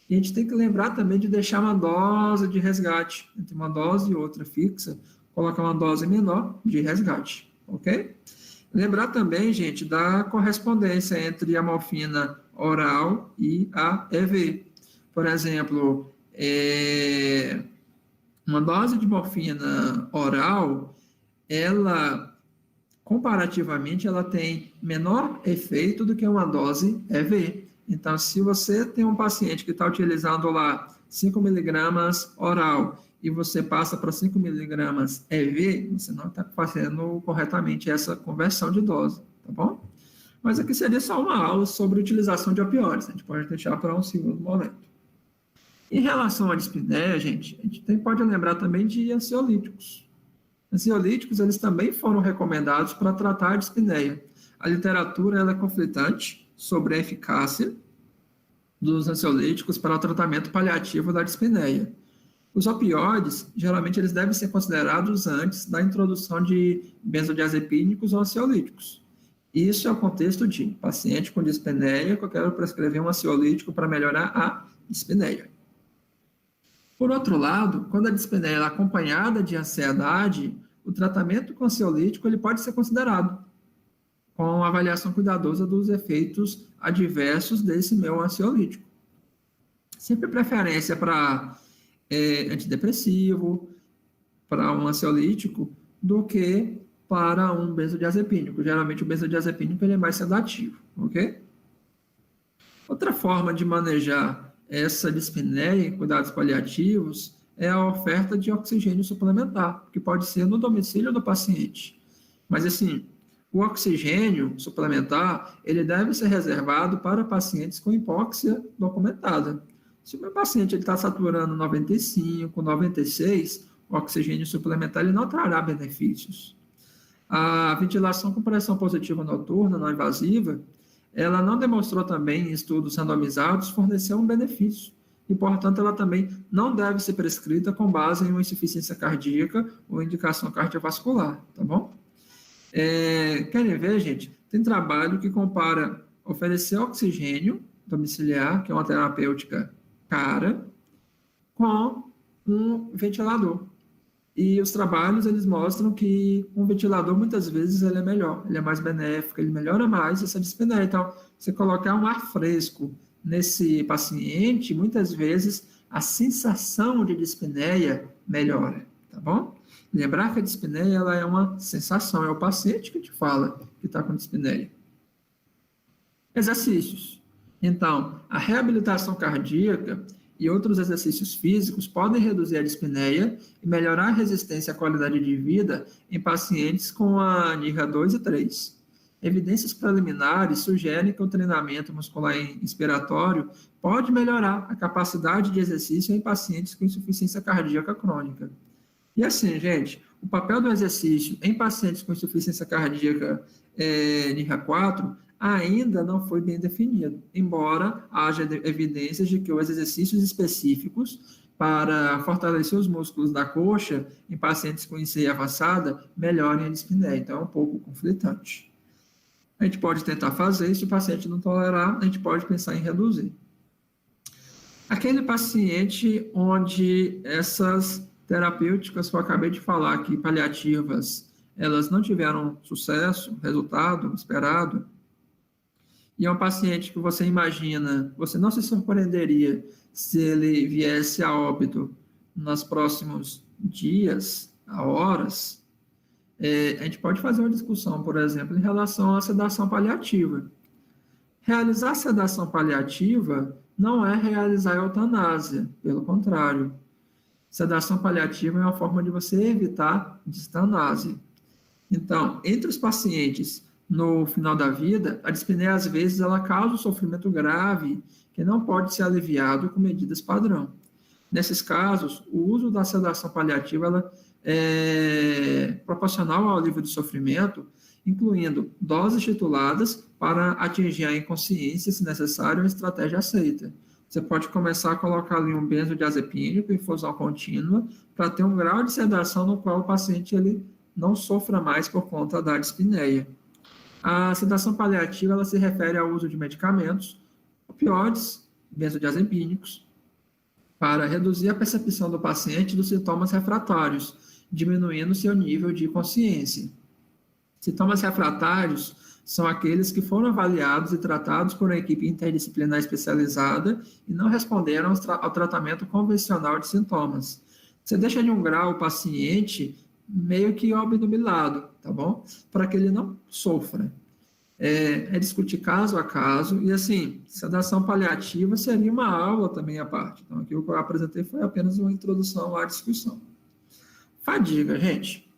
E a gente tem que lembrar também de deixar uma dose de resgate, entre uma dose e outra fixa, colocar uma dose menor de resgate, ok? Lembrar também, gente, da correspondência entre a morfina oral e a EV. Por exemplo, uma dose de morfina oral, ela, comparativamente, ela tem menor efeito do que uma dose EV. Então, se você tem um paciente que está utilizando lá 5 miligramas oral e você passa para 5 miligramas EV, você não está fazendo corretamente essa conversão de dose, tá bom? Mas aqui seria só uma aula sobre utilização de opioides, a gente pode deixar para um segundo momento. Em relação à dispneia, a gente pode lembrar também de ansiolíticos. Ansiolíticos, eles também foram recomendados para tratar a dispneia. A literatura ela é conflitante sobre a eficácia dos ansiolíticos para o tratamento paliativo da dispneia. Os opioides, geralmente, eles devem ser considerados antes da introdução de benzodiazepínicos ou ansiolíticos. Isso é o contexto de paciente com dispneia, que eu quero prescrever um ansiolítico para melhorar a dispneia. Por outro lado, quando a dispneia é acompanhada de ansiedade, o tratamento com ansiolítico ele pode ser considerado, com avaliação cuidadosa dos efeitos adversos desse meu ansiolítico. Sempre preferência para antidepressivo, para um ansiolítico, do que para um benzodiazepínico. Geralmente o benzodiazepínico ele é mais sedativo, ok? Outra forma de manejar essa dispneia em cuidados paliativos é a oferta de oxigênio suplementar, que pode ser no domicílio do paciente. Mas, assim, o oxigênio suplementar, ele deve ser reservado para pacientes com hipóxia documentada. Se o meu paciente está saturando 95, 96, o oxigênio suplementar ele não trará benefícios. A ventilação com pressão positiva noturna, não invasiva, ela não demonstrou também em estudos randomizados fornecer um benefício. E, portanto, ela também não deve ser prescrita com base em uma insuficiência cardíaca ou indicação cardiovascular, tá bom? Querem ver, gente? Tem trabalho que compara oferecer oxigênio domiciliar, que é uma terapêutica cara, com um ventilador. E os trabalhos, eles mostram que um ventilador, muitas vezes, ele é melhor, ele é mais benéfico, ele melhora mais essa dispneia. Então, você colocar um ar fresco nesse paciente, muitas vezes, a sensação de dispneia melhora, tá bom? Lembrar que a dispneia, ela é uma sensação, é o paciente que te fala que está com dispneia. Exercícios. Então, a reabilitação cardíaca e outros exercícios físicos podem reduzir a dispneia e melhorar a resistência e a qualidade de vida em pacientes com a NIRA 2 e 3. Evidências preliminares sugerem que o treinamento muscular inspiratório pode melhorar a capacidade de exercício em pacientes com insuficiência cardíaca crônica. E assim, gente, o papel do exercício em pacientes com insuficiência cardíaca NIRA 4 ainda não foi bem definido, embora haja evidências de que os exercícios específicos para fortalecer os músculos da coxa em pacientes com IC avançada, melhorem a dispneia. Então, é um pouco conflitante. A gente pode tentar fazer, e se o paciente não tolerar, a gente pode pensar em reduzir. Aquele paciente onde essas terapêuticas que eu acabei de falar aqui, paliativas, elas não tiveram sucesso, resultado esperado, e é um paciente que você imagina, você não se surpreenderia se ele viesse a óbito nos próximos dias, a horas, a gente pode fazer uma discussão, por exemplo, em relação à sedação paliativa. Realizar sedação paliativa não é realizar eutanásia, pelo contrário. Sedação paliativa é uma forma de você evitar distanase. Então, entre os pacientes no final da vida, a dispneia, às vezes, ela causa um sofrimento grave que não pode ser aliviado com medidas padrão. Nesses casos, o uso da sedação paliativa ela é proporcional ao alívio do sofrimento, incluindo doses tituladas para atingir a inconsciência, se necessário, uma estratégia aceita. Você pode começar a colocar ali um benzodiazepínico, infusão contínua, para ter um grau de sedação no qual o paciente ele não sofra mais por conta da dispneia. A sedação paliativa ela se refere ao uso de medicamentos, opioides, benzodiazepínicos, para reduzir a percepção do paciente dos sintomas refratários, diminuindo seu nível de consciência. Sintomas refratários são aqueles que foram avaliados e tratados por uma equipe interdisciplinar especializada e não responderam ao tratamento convencional de sintomas. Você deixa de 1 grau o paciente meio que obnubilado, tá bom? Para que ele não sofra. É discutir caso a caso, e assim, sedação paliativa seria uma aula também à parte. Então, aqui o que eu apresentei foi apenas uma introdução à discussão. Fadiga, gente.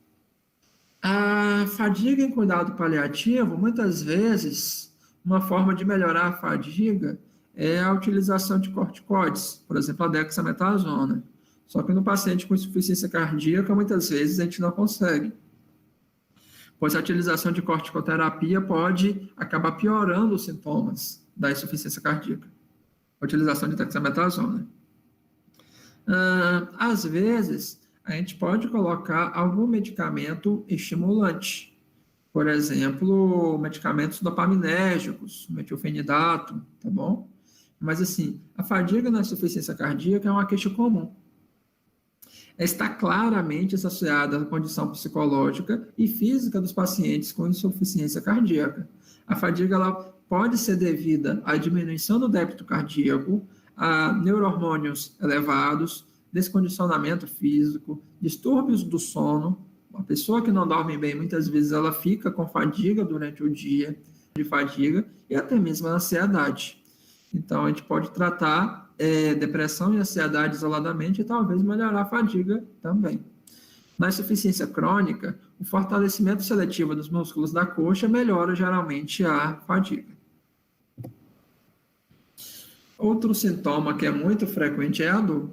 A fadiga em cuidado paliativo, muitas vezes, uma forma de melhorar a fadiga é a utilização de corticoides, por exemplo, a dexametasona. Só que no paciente com insuficiência cardíaca, muitas vezes a gente não consegue, pois a utilização de corticoterapia pode acabar piorando os sintomas da insuficiência cardíaca. A utilização de dexametasona. Às vezes, a gente pode colocar algum medicamento estimulante. Por exemplo, medicamentos dopaminérgicos, metilfenidato, tá bom? Mas, assim, a fadiga na insuficiência cardíaca é uma queixa comum. Está claramente associada à condição psicológica e física dos pacientes com insuficiência cardíaca. A fadiga ela pode ser devida à diminuição do débito cardíaco, a neurohormônios elevados, descondicionamento físico, distúrbios do sono. Uma pessoa que não dorme bem, muitas vezes ela fica com fadiga durante o dia, de fadiga, e até mesmo a ansiedade. Então, a gente pode tratar depressão e ansiedade isoladamente e talvez melhorar a fadiga também. Na insuficiência crônica, o fortalecimento seletivo dos músculos da coxa melhora geralmente a fadiga. Outro sintoma que é muito frequente é a dor.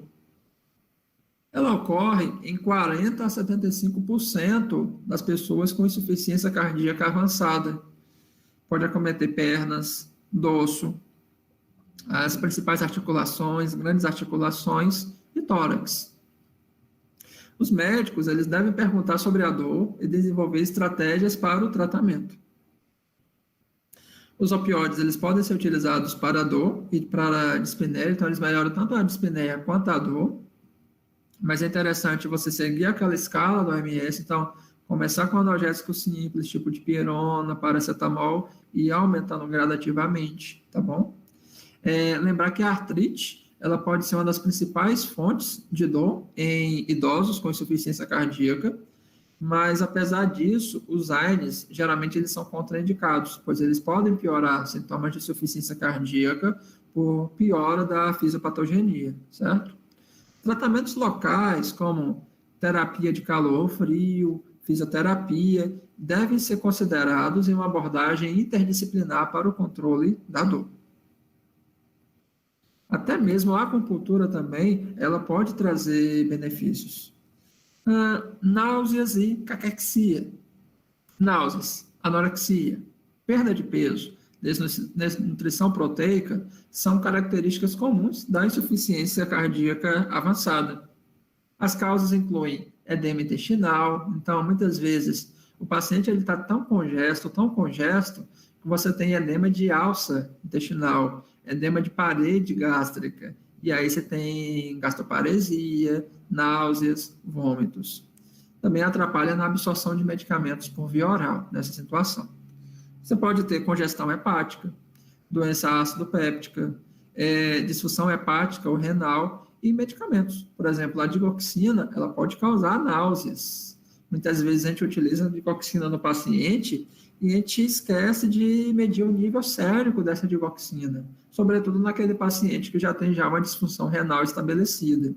Ela ocorre em 40% a 75% das pessoas com insuficiência cardíaca avançada. Pode acometer pernas, dorso, as principais articulações, grandes articulações e tórax. Os médicos, eles devem perguntar sobre a dor e desenvolver estratégias para o tratamento. Os opioides, eles podem ser utilizados para a dor e para a dispneia, então eles melhoram tanto a dispneia quanto a dor, mas é interessante você seguir aquela escala do OMS, então começar com analgésico simples, tipo de pirona, paracetamol, e ir aumentando gradativamente, tá bom? Lembrar que a artrite, ela pode ser uma das principais fontes de dor em idosos com insuficiência cardíaca, mas apesar disso, os AINES, geralmente eles são contraindicados, pois eles podem piorar sintomas de insuficiência cardíaca por piora da fisiopatogenia, certo? Tratamentos locais, como terapia de calor ou frio, fisioterapia, devem ser considerados em uma abordagem interdisciplinar para o controle da dor. Até mesmo a acupuntura também, ela pode trazer benefícios. Náuseas e caquexia. Náuseas, anorexia, perda de peso, desnutrição proteica, são características comuns da insuficiência cardíaca avançada. As causas incluem edema intestinal, então, muitas vezes, o paciente está tão congesto, que você tem edema de alça intestinal, edema de parede gástrica, e aí você tem gastroparesia, náuseas, vômitos. Também atrapalha na absorção de medicamentos por via oral, nessa situação. Você pode ter congestão hepática, doença ácido-péptica, disfunção hepática ou renal e medicamentos. Por exemplo, a digoxina, ela pode causar náuseas. Muitas vezes a gente utiliza a digoxina no paciente e a gente esquece de medir o nível sérico dessa digoxina, sobretudo naquele paciente que já tem uma disfunção renal estabelecida.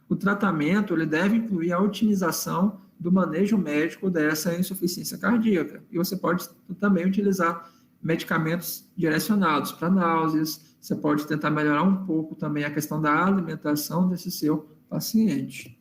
O tratamento ele deve incluir a otimização do manejo médico dessa insuficiência cardíaca. E você pode também utilizar medicamentos direcionados para náuseas, você pode tentar melhorar um pouco também a questão da alimentação desse seu paciente.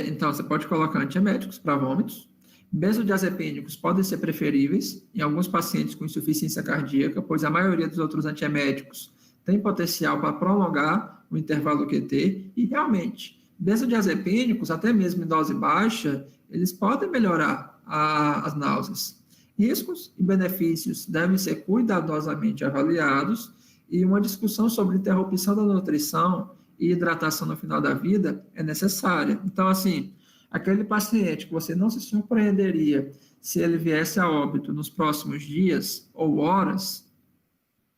Então, você pode colocar antieméticos para vômitos. Benzodiazepínicos podem ser preferíveis em alguns pacientes com insuficiência cardíaca, pois a maioria dos outros antieméticos tem potencial para prolongar o intervalo QT e, realmente, benzodiazepínicos, até mesmo em dose baixa, eles podem melhorar as náuseas. Riscos e benefícios devem ser cuidadosamente avaliados e uma discussão sobre interrupção da nutrição e hidratação no final da vida é necessária. Então, assim, aquele paciente que você não se surpreenderia se ele viesse a óbito nos próximos dias ou horas,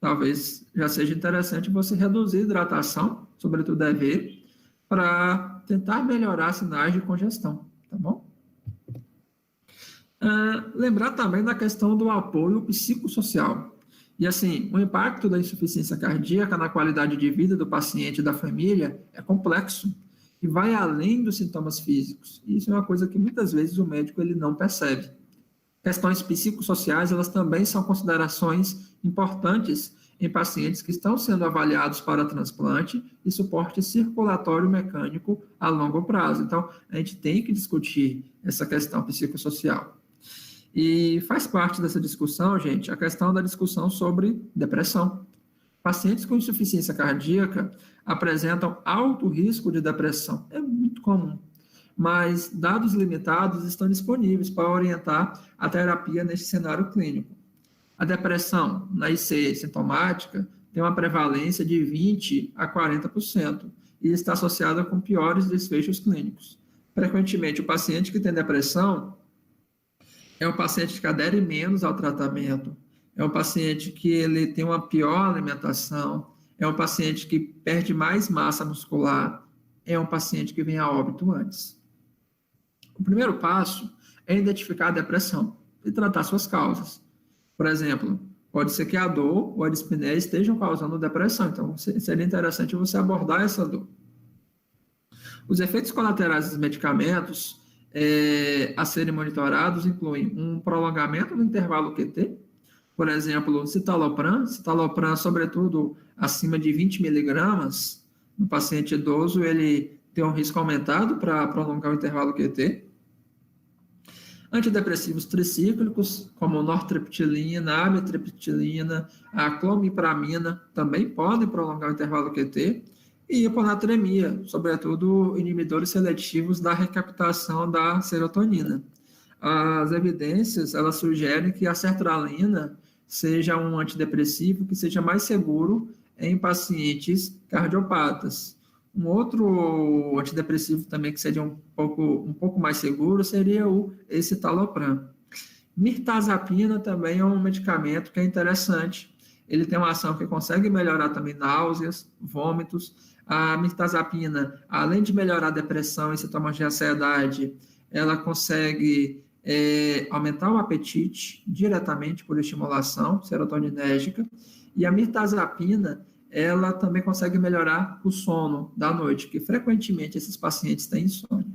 talvez já seja interessante você reduzir a hidratação, sobretudo EV, para tentar melhorar sinais de congestão, tá bom? Lembrar também da questão do apoio psicossocial. E assim, o impacto da insuficiência cardíaca na qualidade de vida do paciente e da família é complexo e vai além dos sintomas físicos. E isso é uma coisa que muitas vezes o médico ele não percebe. Questões psicossociais, elas também são considerações importantes em pacientes que estão sendo avaliados para transplante e suporte circulatório mecânico a longo prazo. Então, a gente tem que discutir essa questão psicossocial. E faz parte dessa discussão, gente, a questão da discussão sobre depressão. Pacientes com insuficiência cardíaca apresentam alto risco de depressão. É muito comum. Mas dados limitados estão disponíveis para orientar a terapia neste cenário clínico. A depressão na IC sintomática tem uma prevalência de 20% a 40% e está associada com piores desfechos clínicos. Frequentemente, o paciente que tem depressão é um paciente que adere menos ao tratamento, é um paciente que ele tem uma pior alimentação, é um paciente que perde mais massa muscular, é um paciente que vem a óbito antes. O primeiro passo é identificar a depressão e tratar suas causas. Por exemplo, pode ser que a dor ou a dispneia estejam causando depressão, então seria interessante você abordar essa dor. Os efeitos colaterais dos medicamentos a serem monitorados incluem um prolongamento do intervalo QT, por exemplo, citalopram, sobretudo acima de 20 miligramas, no paciente idoso, ele tem um risco aumentado para prolongar o intervalo QT. Antidepressivos tricíclicos, como nortriptilina, amitriptilina, a clomipramina, também podem prolongar o intervalo QT. E hiponatremia, sobretudo inibidores seletivos da recaptação da serotonina. As evidências, elas sugerem que a sertralina seja um antidepressivo que seja mais seguro em pacientes cardiopatas. Um outro antidepressivo também que seria um pouco mais seguro seria o escitalopram. Mirtazapina também é um medicamento que é interessante. Ele tem uma ação que consegue melhorar também náuseas, vômitos. A mirtazapina, além de melhorar a depressão e sintomas de ansiedade, ela consegue aumentar o apetite diretamente por estimulação serotoninérgica. E a mirtazapina, ela também consegue melhorar o sono da noite, que frequentemente esses pacientes têm insônia.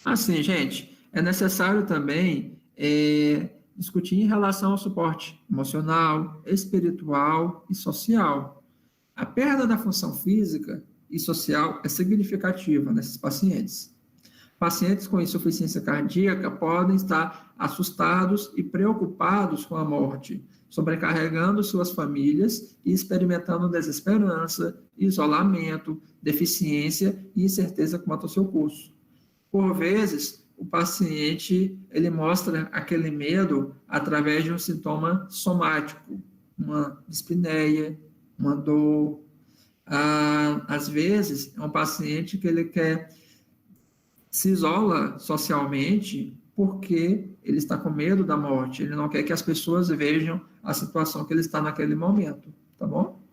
Assim, gente, é necessário também discutir em relação ao suporte emocional, espiritual e social. A perda da função física e social é significativa nesses pacientes. Pacientes com insuficiência cardíaca podem estar assustados e preocupados com a morte, sobrecarregando suas famílias e experimentando desesperança, isolamento, deficiência e incerteza quanto ao seu curso. Por vezes, o paciente ele mostra aquele medo através de um sintoma somático, uma dispneia, uma dor. Às vezes, é um paciente que ele se isola socialmente porque ele está com medo da morte, ele não quer que as pessoas vejam a situação que ele está naquele momento, tá bom?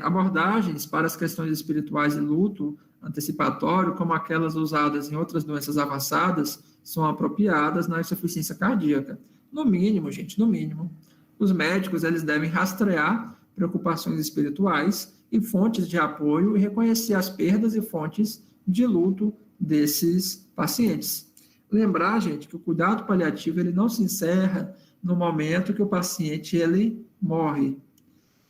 Abordagens para as questões espirituais e luto antecipatório, como aquelas usadas em outras doenças avançadas, são apropriadas na insuficiência cardíaca. No mínimo, gente, no mínimo, os médicos eles devem rastrear preocupações espirituais e fontes de apoio e reconhecer as perdas e fontes de luto desses pacientes. Lembrar, gente, que o cuidado paliativo ele não se encerra no momento que o paciente ele morre.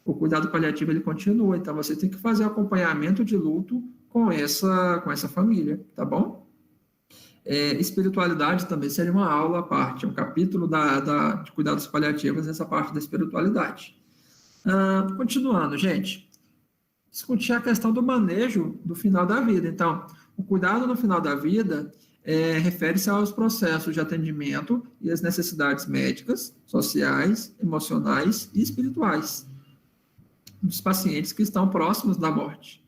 O cuidado paliativo ele continua, então você tem que fazer acompanhamento de luto com essa família, tá bom? Espiritualidade também seria uma aula à parte, um capítulo de cuidados paliativos, essa parte da espiritualidade. Continuando, gente, discutir a questão do manejo do final da vida. Então, o cuidado no final da vida refere-se aos processos de atendimento e as necessidades médicas, sociais, emocionais e espirituais dos pacientes que estão próximos da morte.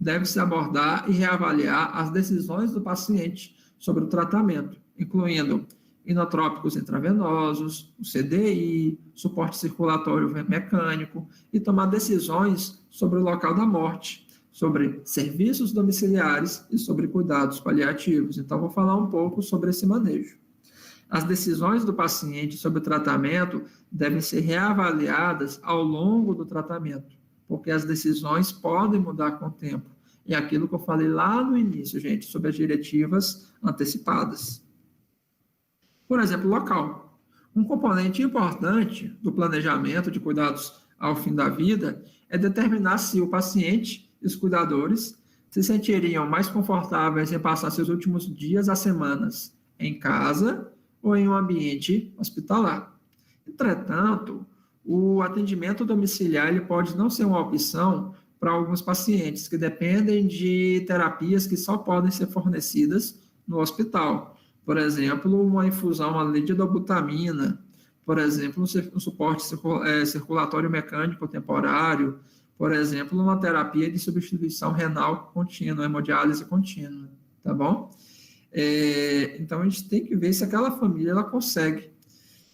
Deve-se abordar e reavaliar as decisões do paciente sobre o tratamento, incluindo inotrópicos intravenosos, o CDI, suporte circulatório mecânico, e tomar decisões sobre o local da morte, sobre serviços domiciliares e sobre cuidados paliativos. Então, vou falar um pouco sobre esse manejo. As decisões do paciente sobre o tratamento devem ser reavaliadas ao longo do tratamento, porque as decisões podem mudar com o tempo. É aquilo que eu falei lá no início, gente, sobre as diretivas antecipadas. Por exemplo, local. Um componente importante do planejamento de cuidados ao fim da vida é determinar se o paciente e os cuidadores se sentiriam mais confortáveis em passar seus últimos dias a semanas em casa ou em um ambiente hospitalar. Entretanto, o atendimento domiciliar ele pode não ser uma opção para alguns pacientes que dependem de terapias que só podem ser fornecidas no hospital. Por exemplo, uma infusão ali de dobutamina, por exemplo, um suporte circulatório mecânico temporário, por exemplo, uma terapia de substituição renal contínua, hemodiálise contínua, tá bom? Então, a gente tem que ver se aquela família ela consegue.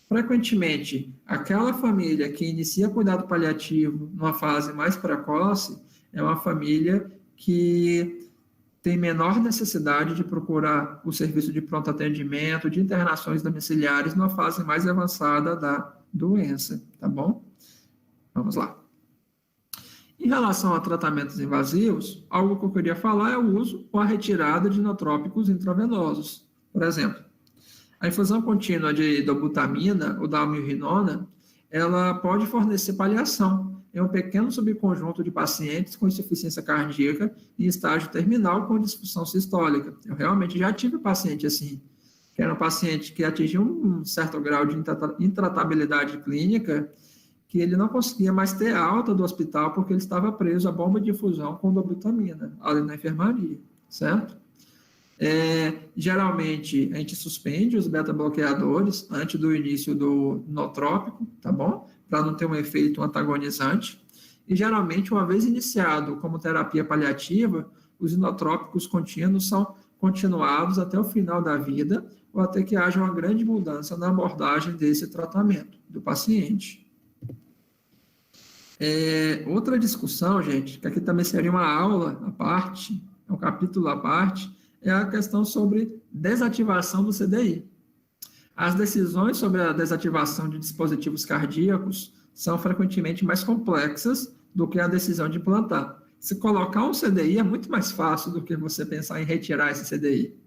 Frequentemente, aquela família que inicia cuidado paliativo numa fase mais precoce é uma família que tem menor necessidade de procurar o serviço de pronto atendimento, de internações domiciliares numa fase mais avançada da doença, tá bom? Vamos lá. Em relação a tratamentos invasivos, algo que eu queria falar é o uso ou a retirada de inotrópicos intravenosos. Por exemplo, a infusão contínua de dobutamina ou da amiodarona, ela pode fornecer paliação em um pequeno subconjunto de pacientes com insuficiência cardíaca em estágio terminal com disfunção sistólica. Eu realmente já tive paciente assim, que era um paciente que atingiu um certo grau de intratabilidade clínica, que ele não conseguia mais ter alta do hospital porque ele estava preso à bomba de infusão com dobutamina, ali na enfermaria, certo? Geralmente, a gente suspende os beta-bloqueadores antes do início do inotrópico, tá bom? Para não ter um efeito antagonizante. E, geralmente, uma vez iniciado como terapia paliativa, os inotrópicos contínuos são continuados até o final da vida ou até que haja uma grande mudança na abordagem desse tratamento do paciente. Outra discussão, gente, que aqui também seria uma aula à parte, é um capítulo à parte, é a questão sobre desativação do CDI. As decisões sobre a desativação de dispositivos cardíacos são frequentemente mais complexas do que a decisão de implantar. Se colocar um CDI é muito mais fácil do que você pensar em retirar esse CDI.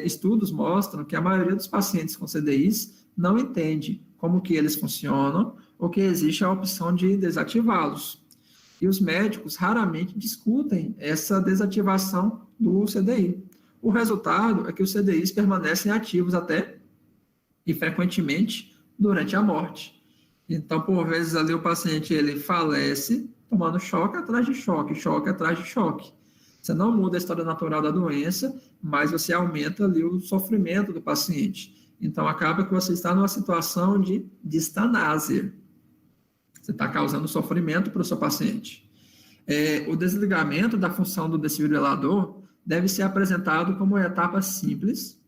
Estudos mostram que a maioria dos pacientes com CDIs não entende como que eles funcionam ou que existe a opção de desativá-los. E os médicos raramente discutem essa desativação do CDI. O resultado é que os CDIs permanecem ativos até e frequentemente durante a morte. Então, por vezes, ali o paciente ele falece tomando choque atrás de choque, choque atrás de choque. Você não muda a história natural da doença, mas você aumenta ali o sofrimento do paciente. Então, acaba que você está numa situação de distanásia. Você está causando sofrimento para o seu paciente. O desligamento da função do desfibrilador deve ser apresentado como uma etapa simples,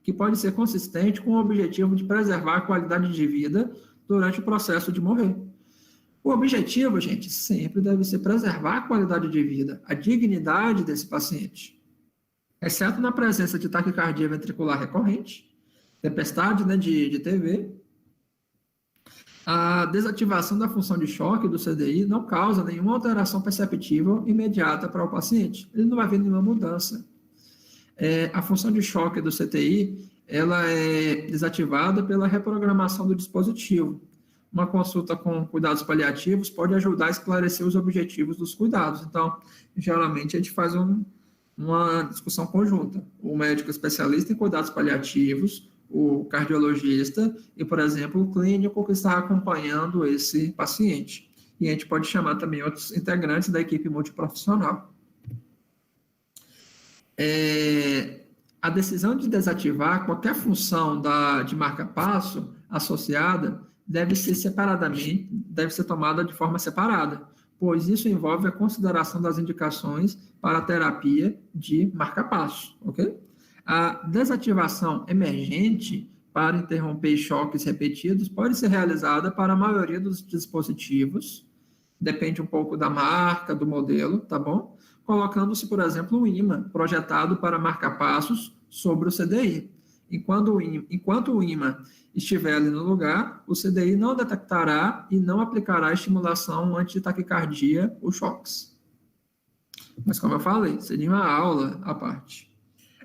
que pode ser consistente com o objetivo de preservar a qualidade de vida durante o processo de morrer. O objetivo, gente, sempre deve ser preservar a qualidade de vida, a dignidade desse paciente, exceto na presença de taquicardia ventricular recorrente, tempestade, né, de TV. A desativação da função de choque do CDI não causa nenhuma alteração perceptível imediata para o paciente. Ele não vai ver nenhuma mudança. A função de choque do CTI, ela é desativada pela reprogramação do dispositivo. Uma consulta com cuidados paliativos pode ajudar a esclarecer os objetivos dos cuidados. Então, geralmente, a gente faz uma discussão conjunta. O médico especialista em cuidados paliativos, o cardiologista e, por exemplo, o clínico que está acompanhando esse paciente. E a gente pode chamar também outros integrantes da equipe multiprofissional. A decisão de desativar qualquer função de marca-passo associada deve ser tomada de forma separada, pois isso envolve a consideração das indicações para a terapia de marca-passo, ok? A desativação emergente para interromper choques repetidos pode ser realizada para a maioria dos dispositivos, depende um pouco da marca, do modelo, tá bom? Colocando-se, por exemplo, um ímã projetado para marca-passos sobre o CDI. Enquanto o ímã estiver ali no lugar, o CDI não detectará e não aplicará estimulação anti-taquicardia ou choques. Mas, como eu falei, seria uma aula à parte.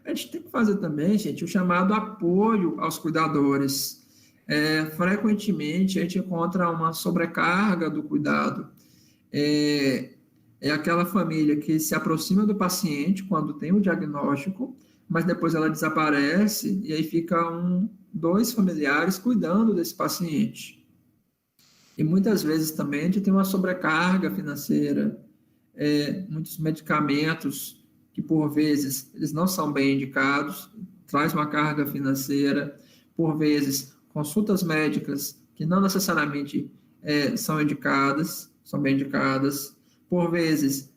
A gente tem que fazer também, gente, o chamado apoio aos cuidadores. Frequentemente, a gente encontra uma sobrecarga do cuidado. É aquela família que se aproxima do paciente quando tem o diagnóstico, mas depois ela desaparece e aí ficam 2 familiares cuidando desse paciente. E muitas vezes também a gente tem uma sobrecarga financeira, muitos medicamentos que por vezes eles não são bem indicados, traz uma carga financeira, por vezes consultas médicas que não necessariamente são bem indicadas, por vezes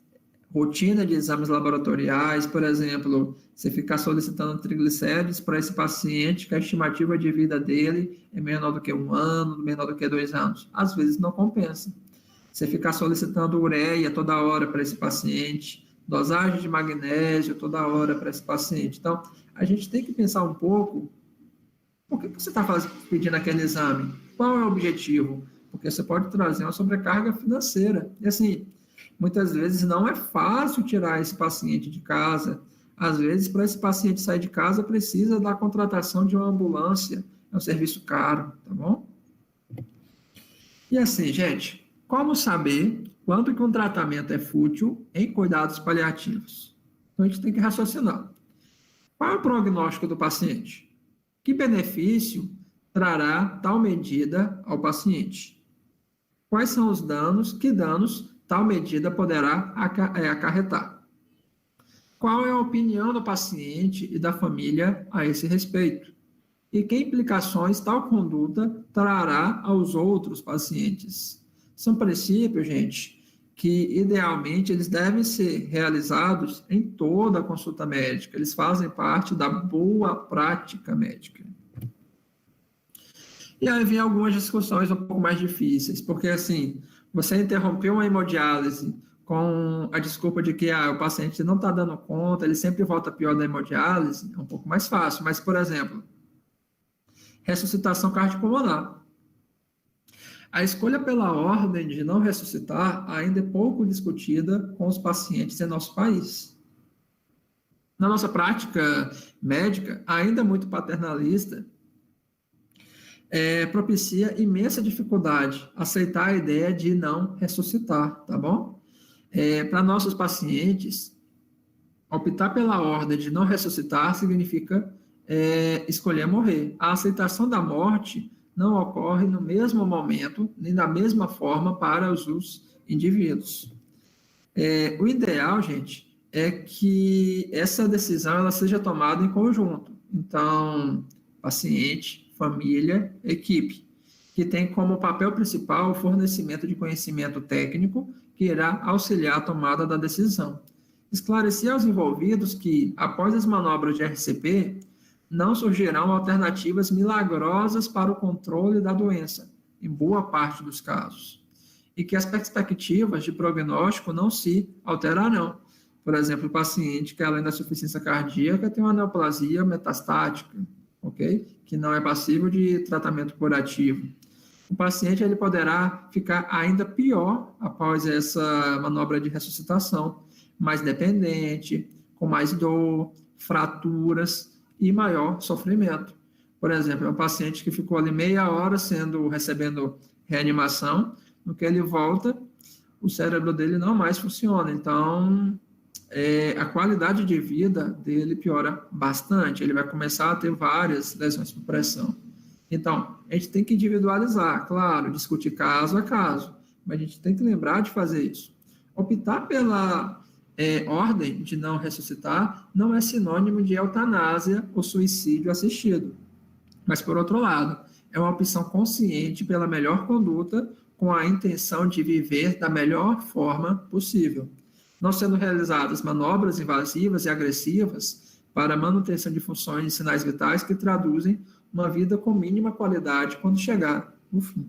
rotina de exames laboratoriais, por exemplo, você ficar solicitando triglicérides para esse paciente que a estimativa de vida dele é menor do que 1 ano, menor do que 2 anos. Às vezes não compensa. Você ficar solicitando ureia toda hora para esse paciente, dosagem de magnésio toda hora para esse paciente. Então, a gente tem que pensar um pouco, por que você está pedindo aquele exame? Qual é o objetivo? Porque você pode trazer uma sobrecarga financeira. E assim, muitas vezes não é fácil tirar esse paciente de casa. Às vezes, para esse paciente sair de casa, precisa da contratação de uma ambulância. É um serviço caro, tá bom? E assim, gente, como saber quando que um tratamento é fútil em cuidados paliativos? Então, a gente tem que raciocinar. Qual é o prognóstico do paciente? Que benefício trará tal medida ao paciente? Quais são os danos? Que danos tal medida poderá acarretar? Qual é a opinião do paciente e da família a esse respeito? E que implicações tal conduta trará aos outros pacientes? São princípios, gente, que idealmente eles devem ser realizados em toda a consulta médica. Eles fazem parte da boa prática médica. E aí vem algumas discussões um pouco mais difíceis, porque assim, você interrompeu uma hemodiálise com a desculpa de que o paciente não está dando conta, ele sempre volta pior da hemodiálise, é um pouco mais fácil. Mas, por exemplo, ressuscitação cardiopulmonar. A escolha pela ordem de não ressuscitar ainda é pouco discutida com os pacientes em nosso país. Na nossa prática médica, ainda muito paternalista, propicia imensa dificuldade aceitar a ideia de não ressuscitar, tá bom? Para nossos pacientes, Optar pela ordem de não ressuscitar significa escolher morrer. A aceitação da morte não ocorre no mesmo momento, nem da mesma forma para os indivíduos. O ideal, gente, é que essa decisão ela seja tomada em conjunto. Então, paciente, família, equipe, que tem como papel principal o fornecimento de conhecimento técnico que irá auxiliar a tomada da decisão. Esclarecer aos envolvidos que, após as manobras de RCP, não surgirão alternativas milagrosas para o controle da doença, em boa parte dos casos, e que as perspectivas de prognóstico não se alterarão. Por exemplo, o paciente que, além da insuficiência cardíaca, tem uma neoplasia metastática, ok? Que não é passível de tratamento curativo. O paciente ele poderá ficar ainda pior após essa manobra de ressuscitação, mais dependente, com mais dor, fraturas e maior sofrimento. Por exemplo, é um paciente que ficou ali meia hora recebendo reanimação, no que ele volta, o cérebro dele não mais funciona. Então, a qualidade de vida dele piora bastante. Ele vai começar a ter várias lesões por pressão. Então, a gente tem que individualizar, claro, discutir caso a caso, mas a gente tem que lembrar de fazer isso. Optar pela ordem de não ressuscitar não é sinônimo de eutanásia ou suicídio assistido. Mas, por outro lado, é uma opção consciente pela melhor conduta com a intenção de viver da melhor forma possível, não sendo realizadas manobras invasivas e agressivas para a manutenção de funções e sinais vitais que traduzem uma vida com mínima qualidade quando chegar no fim.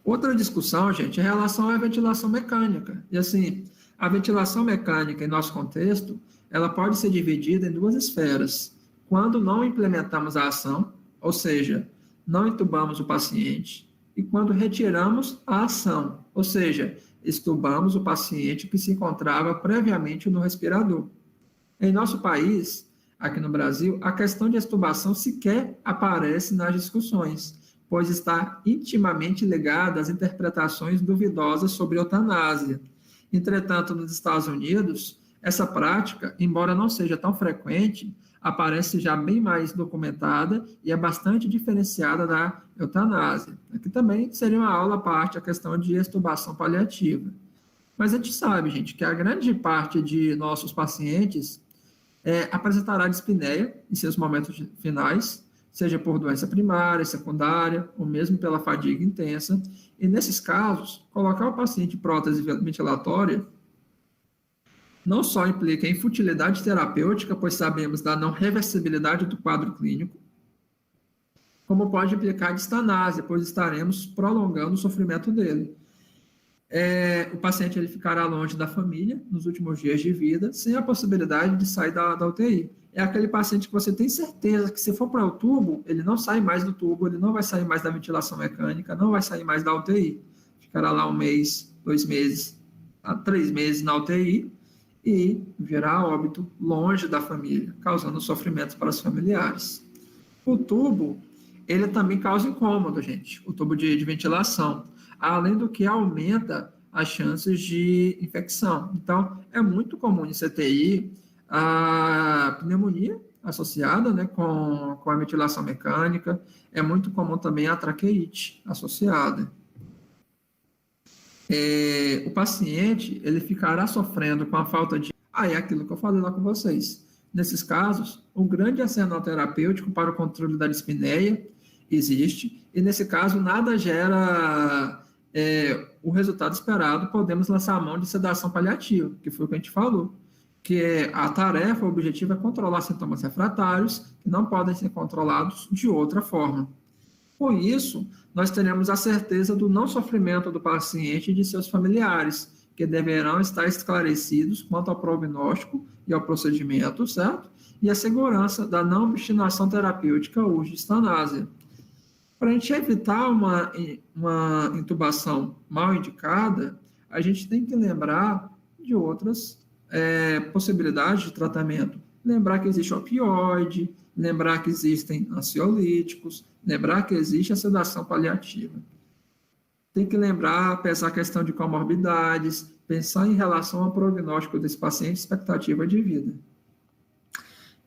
Outra discussão, gente, é em relação à ventilação mecânica. E assim, a ventilação mecânica, em nosso contexto, ela pode ser dividida em duas esferas. Quando não implementamos a ação, ou seja, não entubamos o paciente, e quando retiramos a ação, ou seja, extubamos o paciente que se encontrava previamente no respirador. Em nosso país, aqui no Brasil, a questão de extubação sequer aparece nas discussões, pois está intimamente ligada às interpretações duvidosas sobre eutanásia. Entretanto, nos Estados Unidos, essa prática, embora não seja tão frequente, aparece já bem mais documentada e é bastante diferenciada da eutanásia. Aqui também seria uma aula à parte a questão de extubação paliativa. Mas a gente sabe, gente, que a grande parte de nossos pacientes apresentará dispneia em seus momentos finais, seja por doença primária, secundária, ou mesmo pela fadiga intensa. E nesses casos, colocar o paciente em prótese ventilatória não só implica em futilidade terapêutica, pois sabemos da não reversibilidade do quadro clínico, como pode implicar distanásia, pois estaremos prolongando o sofrimento dele. O paciente ele ficará longe da família nos últimos dias de vida, sem a possibilidade de sair da UTI. É aquele paciente que você tem certeza que se for para o tubo, ele não sai mais do tubo, ele não vai sair mais da ventilação mecânica, não vai sair mais da UTI. Ficará lá 1 mês, 2 meses, 3 meses na UTI, e virá a óbito longe da família, causando sofrimentos para os familiares. O tubo, ele também causa incômodo, gente, o tubo de ventilação, além do que aumenta as chances de infecção. Então, é muito comum em CTI a pneumonia associada, né, com a ventilação mecânica, é muito comum também a traqueite associada. O paciente, ele ficará sofrendo com a falta de... é aquilo que eu falei lá com vocês. Nesses casos, um grande arsenal terapêutico para o controle da dispneia existe, e nesse caso nada gera o resultado esperado, podemos lançar a mão de sedação paliativa, que foi o que a gente falou, que a tarefa, o objetivo é controlar sintomas refratários que não podem ser controlados de outra forma. Com isso, nós teremos a certeza do não sofrimento do paciente e de seus familiares, que deverão estar esclarecidos quanto ao prognóstico e ao procedimento, certo? E a segurança da não obstinação terapêutica ou de distanásia. Para a gente evitar uma intubação mal indicada, a gente tem que lembrar de outras possibilidades de tratamento. Lembrar que existe opioide, lembrar que existem ansiolíticos, lembrar que existe a sedação paliativa. Tem que lembrar, pesar a questão de comorbidades, pensar em relação ao prognóstico desse paciente, expectativa de vida.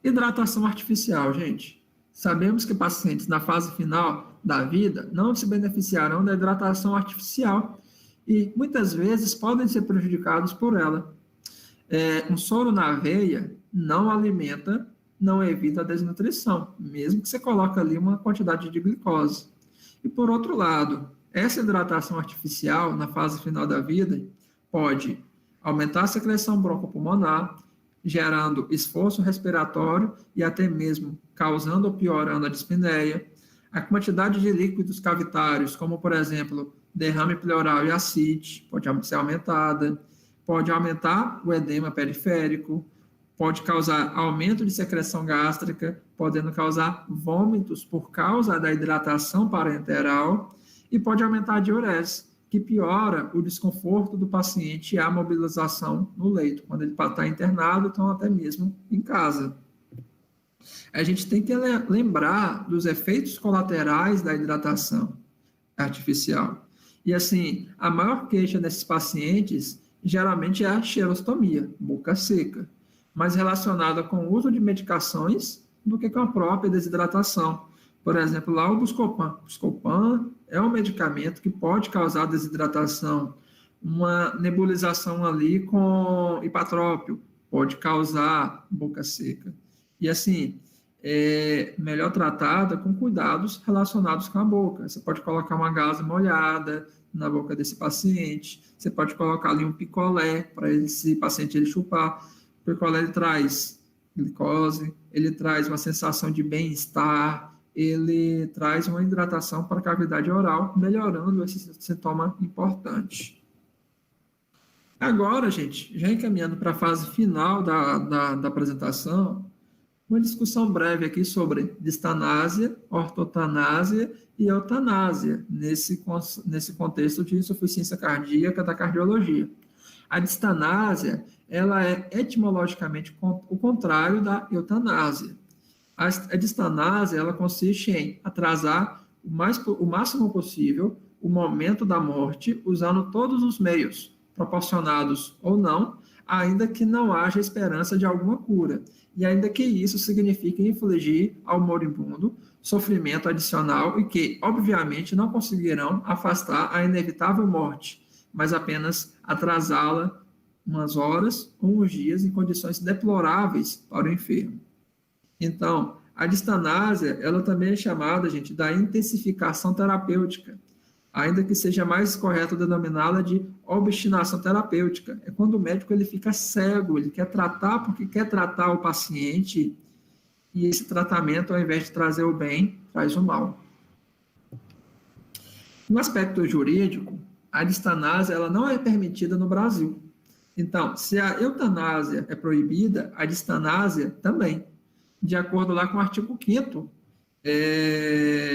Hidratação artificial, gente. Sabemos que pacientes na fase final da vida não se beneficiarão da hidratação artificial e muitas vezes podem ser prejudicados por ela. Um soro na aveia não alimenta, não evita a desnutrição, mesmo que você coloque ali uma quantidade de glicose. E por outro lado, essa hidratação artificial na fase final da vida pode aumentar a secreção broncopulmonar, gerando esforço respiratório e até mesmo causando ou piorando a dispneia. A quantidade de líquidos cavitários, como por exemplo, derrame pleural e ascite, pode ser aumentada, pode aumentar o edema periférico, pode causar aumento de secreção gástrica, podendo causar vômitos por causa da hidratação parenteral e pode aumentar a diurese, que piora o desconforto do paciente e a mobilização no leito, quando ele está internado, então até mesmo em casa. A gente tem que lembrar dos efeitos colaterais da hidratação artificial. E assim, a maior queixa desses pacientes geralmente é a xerostomia, boca seca, mais relacionada com o uso de medicações do que com a própria desidratação. Por exemplo, lá o Buscopan. O Buscopan é um medicamento que pode causar desidratação. Uma nebulização ali com hipatrópio pode causar boca seca. E assim, é melhor tratada com cuidados relacionados com a boca. Você pode colocar uma gaze molhada na boca desse paciente, você pode colocar ali um picolé para esse paciente ele chupar. O picolé ele traz glicose, ele traz uma sensação de bem-estar, ele traz uma hidratação para a cavidade oral, melhorando esse sintoma importante. Agora, gente, já encaminhando para a fase final da apresentação, uma discussão breve aqui sobre distanásia, ortotanásia e eutanásia, nesse contexto de insuficiência cardíaca da cardiologia. A distanásia, ela é etimologicamente o contrário da eutanásia. A distanásia, ela consiste em atrasar o máximo possível o momento da morte, usando todos os meios, proporcionados ou não, ainda que não haja esperança de alguma cura, e ainda que isso signifique infligir ao moribundo sofrimento adicional e que, obviamente, não conseguirão afastar a inevitável morte, mas apenas atrasá-la umas horas ou uns dias em condições deploráveis para o enfermo. Então, a distanásia, ela também é chamada, gente, da intensificação terapêutica, ainda que seja mais correto denominá-la de obstinação terapêutica. É quando o médico ele fica cego, ele quer tratar porque quer tratar o paciente, e esse tratamento, ao invés de trazer o bem, traz o mal. No aspecto jurídico, a distanásia ela não é permitida no Brasil. Então, se a eutanásia é proibida, a distanásia também, de acordo lá com o artigo 5º,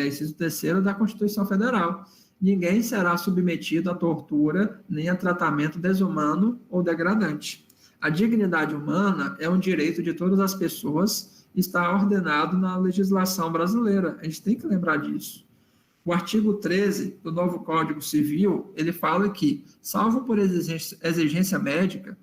inciso 3º da Constituição Federal. Ninguém será submetido à tortura nem a tratamento desumano ou degradante. A dignidade humana é um direito de todas as pessoas e está ordenado na legislação brasileira. A gente tem que lembrar disso. O artigo 13 do novo Código Civil, ele fala que, salvo por exigência médica,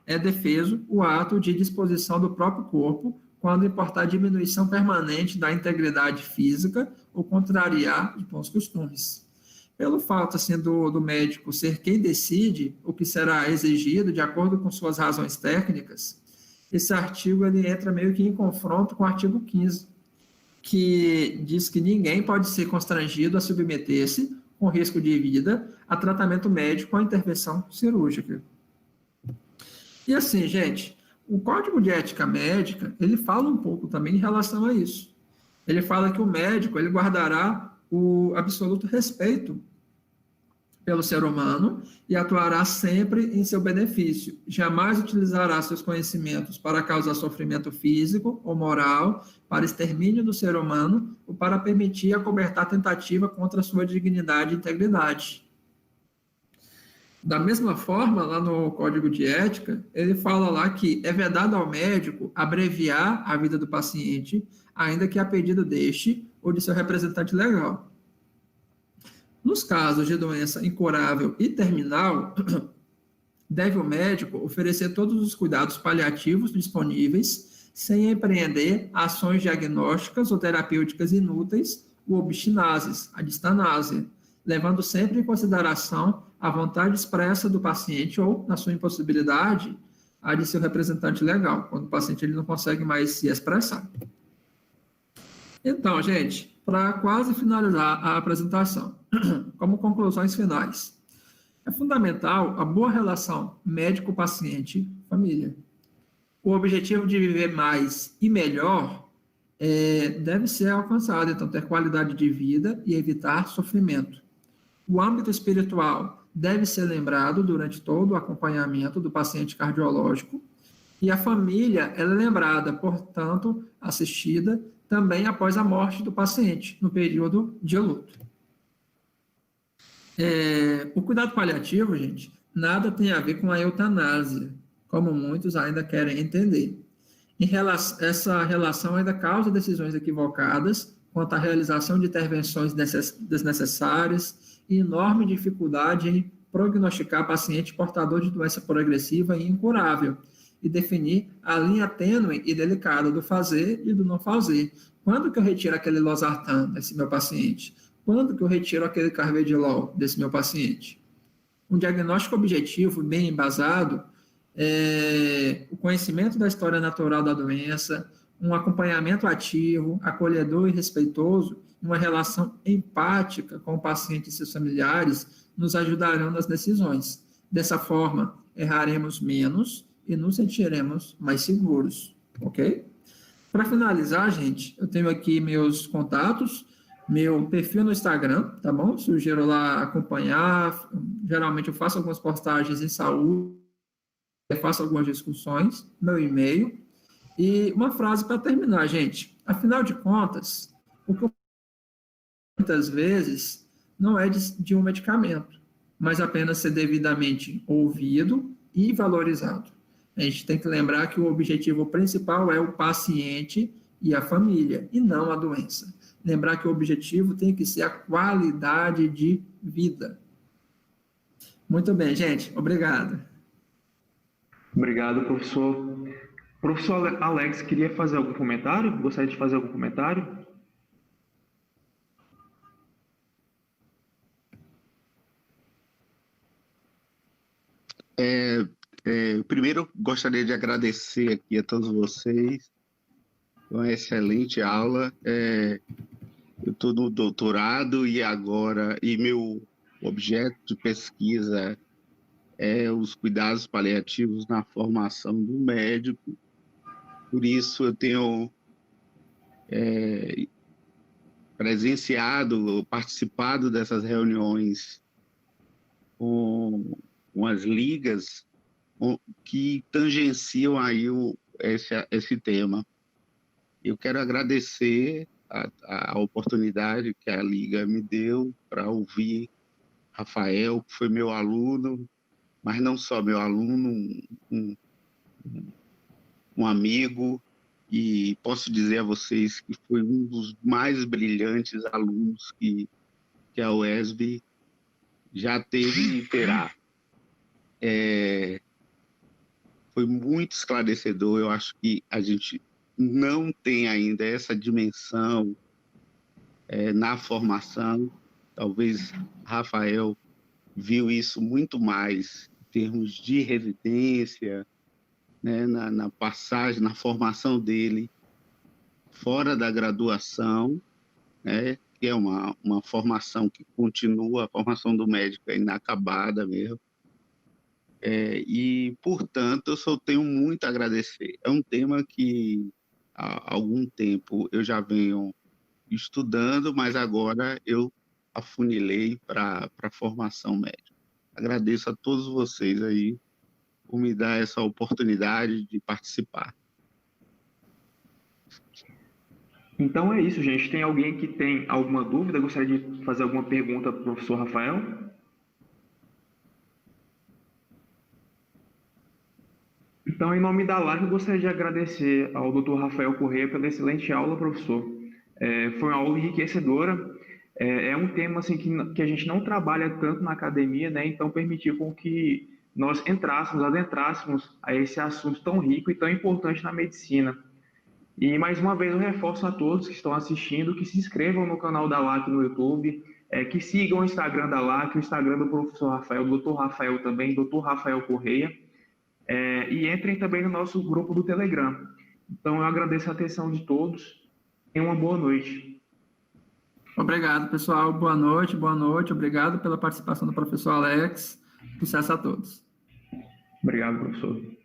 é defeso o ato de disposição do próprio corpo quando importar diminuição permanente da integridade física ou contrariar os bons costumes. Pelo fato assim, do médico ser quem decide o que será exigido de acordo com suas razões técnicas, esse artigo ele entra meio que em confronto com o artigo 15, que diz que ninguém pode ser constrangido a submeter-se, com risco de vida, a tratamento médico ou intervenção cirúrgica. E assim, gente, o Código de Ética Médica, ele fala um pouco também em relação a isso. Ele fala que o médico, ele guardará o absoluto respeito pelo ser humano e atuará sempre em seu benefício. Jamais utilizará seus conhecimentos para causar sofrimento físico ou moral, para extermínio do ser humano ou para permitir acobertar tentativa contra a sua dignidade e integridade. Da mesma forma, lá no Código de Ética, ele fala lá que é vedado ao médico abreviar a vida do paciente, ainda que a pedido deste ou de seu representante legal. Nos casos de doença incurável e terminal, deve o médico oferecer todos os cuidados paliativos disponíveis, sem empreender ações diagnósticas ou terapêuticas inúteis ou obstinases, a distanásia, levando sempre em consideração a vontade expressa do paciente ou, na sua impossibilidade, a de seu representante legal, quando o paciente ele não consegue mais se expressar. Então, gente, para quase finalizar a apresentação, como conclusões finais, é fundamental a boa relação médico-paciente-família. O objetivo de viver mais e melhor deve ser alcançado, então, ter qualidade de vida e evitar sofrimento. O âmbito espiritual deve ser lembrado durante todo o acompanhamento do paciente cardiológico e a família ela é lembrada, portanto, assistida também após a morte do paciente, no período de luto. O cuidado paliativo, gente, nada tem a ver com a eutanásia, como muitos ainda querem entender. Essa relação ainda causa decisões equivocadas quanto à realização de intervenções desnecessárias e enorme dificuldade em prognosticar paciente portador de doença progressiva e incurável e definir a linha tênue e delicada do fazer e do não fazer. Quando que eu retiro aquele losartan desse meu paciente? Quando que eu retiro aquele carvedilol desse meu paciente? Um diagnóstico objetivo, bem embasado, o conhecimento da história natural da doença, um acompanhamento ativo, acolhedor e respeitoso, uma relação empática com o paciente e seus familiares nos ajudarão nas decisões. Dessa forma, erraremos menos e nos sentiremos mais seguros, ok? Para finalizar, gente, eu tenho aqui meus contatos, meu perfil no Instagram, tá bom? Sugiro lá acompanhar, geralmente eu faço algumas postagens em saúde, faço algumas discussões, meu e-mail, e uma frase para terminar, gente. Afinal de contas, o que eu muitas vezes não é de um medicamento, mas apenas ser devidamente ouvido e valorizado. A gente tem que lembrar que o objetivo principal é o paciente e a família, e não a doença. Lembrar que o objetivo tem que ser a qualidade de vida. Muito bem, gente. Obrigado. Obrigado, professor. Professor Alex, queria fazer algum comentário? Gostaria de fazer algum comentário? Primeiro, gostaria de agradecer aqui a todos vocês. Uma excelente aula. Eu estou no doutorado e meu objeto de pesquisa é os cuidados paliativos na formação do médico. Por isso, eu tenho participado dessas reuniões com as ligas que tangenciam aí esse tema. Eu quero agradecer a oportunidade que a Liga me deu para ouvir Rafael, que foi meu aluno, mas não só meu aluno, um amigo, e posso dizer a vocês que foi um dos mais brilhantes alunos que a UESB já teve e terá. Foi muito esclarecedor. Eu acho que a gente não tem ainda essa dimensão na formação. Talvez Rafael viu isso muito mais em termos de residência, né, na passagem, na formação dele fora da graduação, né, que é uma formação que continua, a formação do médico é inacabada mesmo. E, portanto, eu só tenho muito a agradecer. É um tema que há algum tempo eu já venho estudando, mas agora eu afunilei para a formação médica. Agradeço a todos vocês aí por me dar essa oportunidade de participar. Então é isso, gente. Tem alguém que tem alguma dúvida? Gostaria de fazer alguma pergunta para o professor Rafael? Então, em nome da live, eu gostaria de agradecer ao Dr. Rafael Corrêa pela excelente aula, professor. Foi uma aula enriquecedora. É um tema assim, que a gente não trabalha tanto na academia, né? Então, permitiu com que nós adentrássemos a esse assunto tão rico e tão importante na medicina. E, mais uma vez, eu reforço a todos que estão assistindo que se inscrevam no canal da LAC no YouTube, que sigam o Instagram da LAC, o Instagram do professor Rafael, do Dr. Rafael também, Dr. Rafael Correia, e entrem também no nosso grupo do Telegram. Então, eu agradeço a atenção de todos. Tenham uma boa noite. Obrigado, pessoal. Boa noite, boa noite. Obrigado pela participação do professor Alex. Sucesso a todos. Obrigado, professor.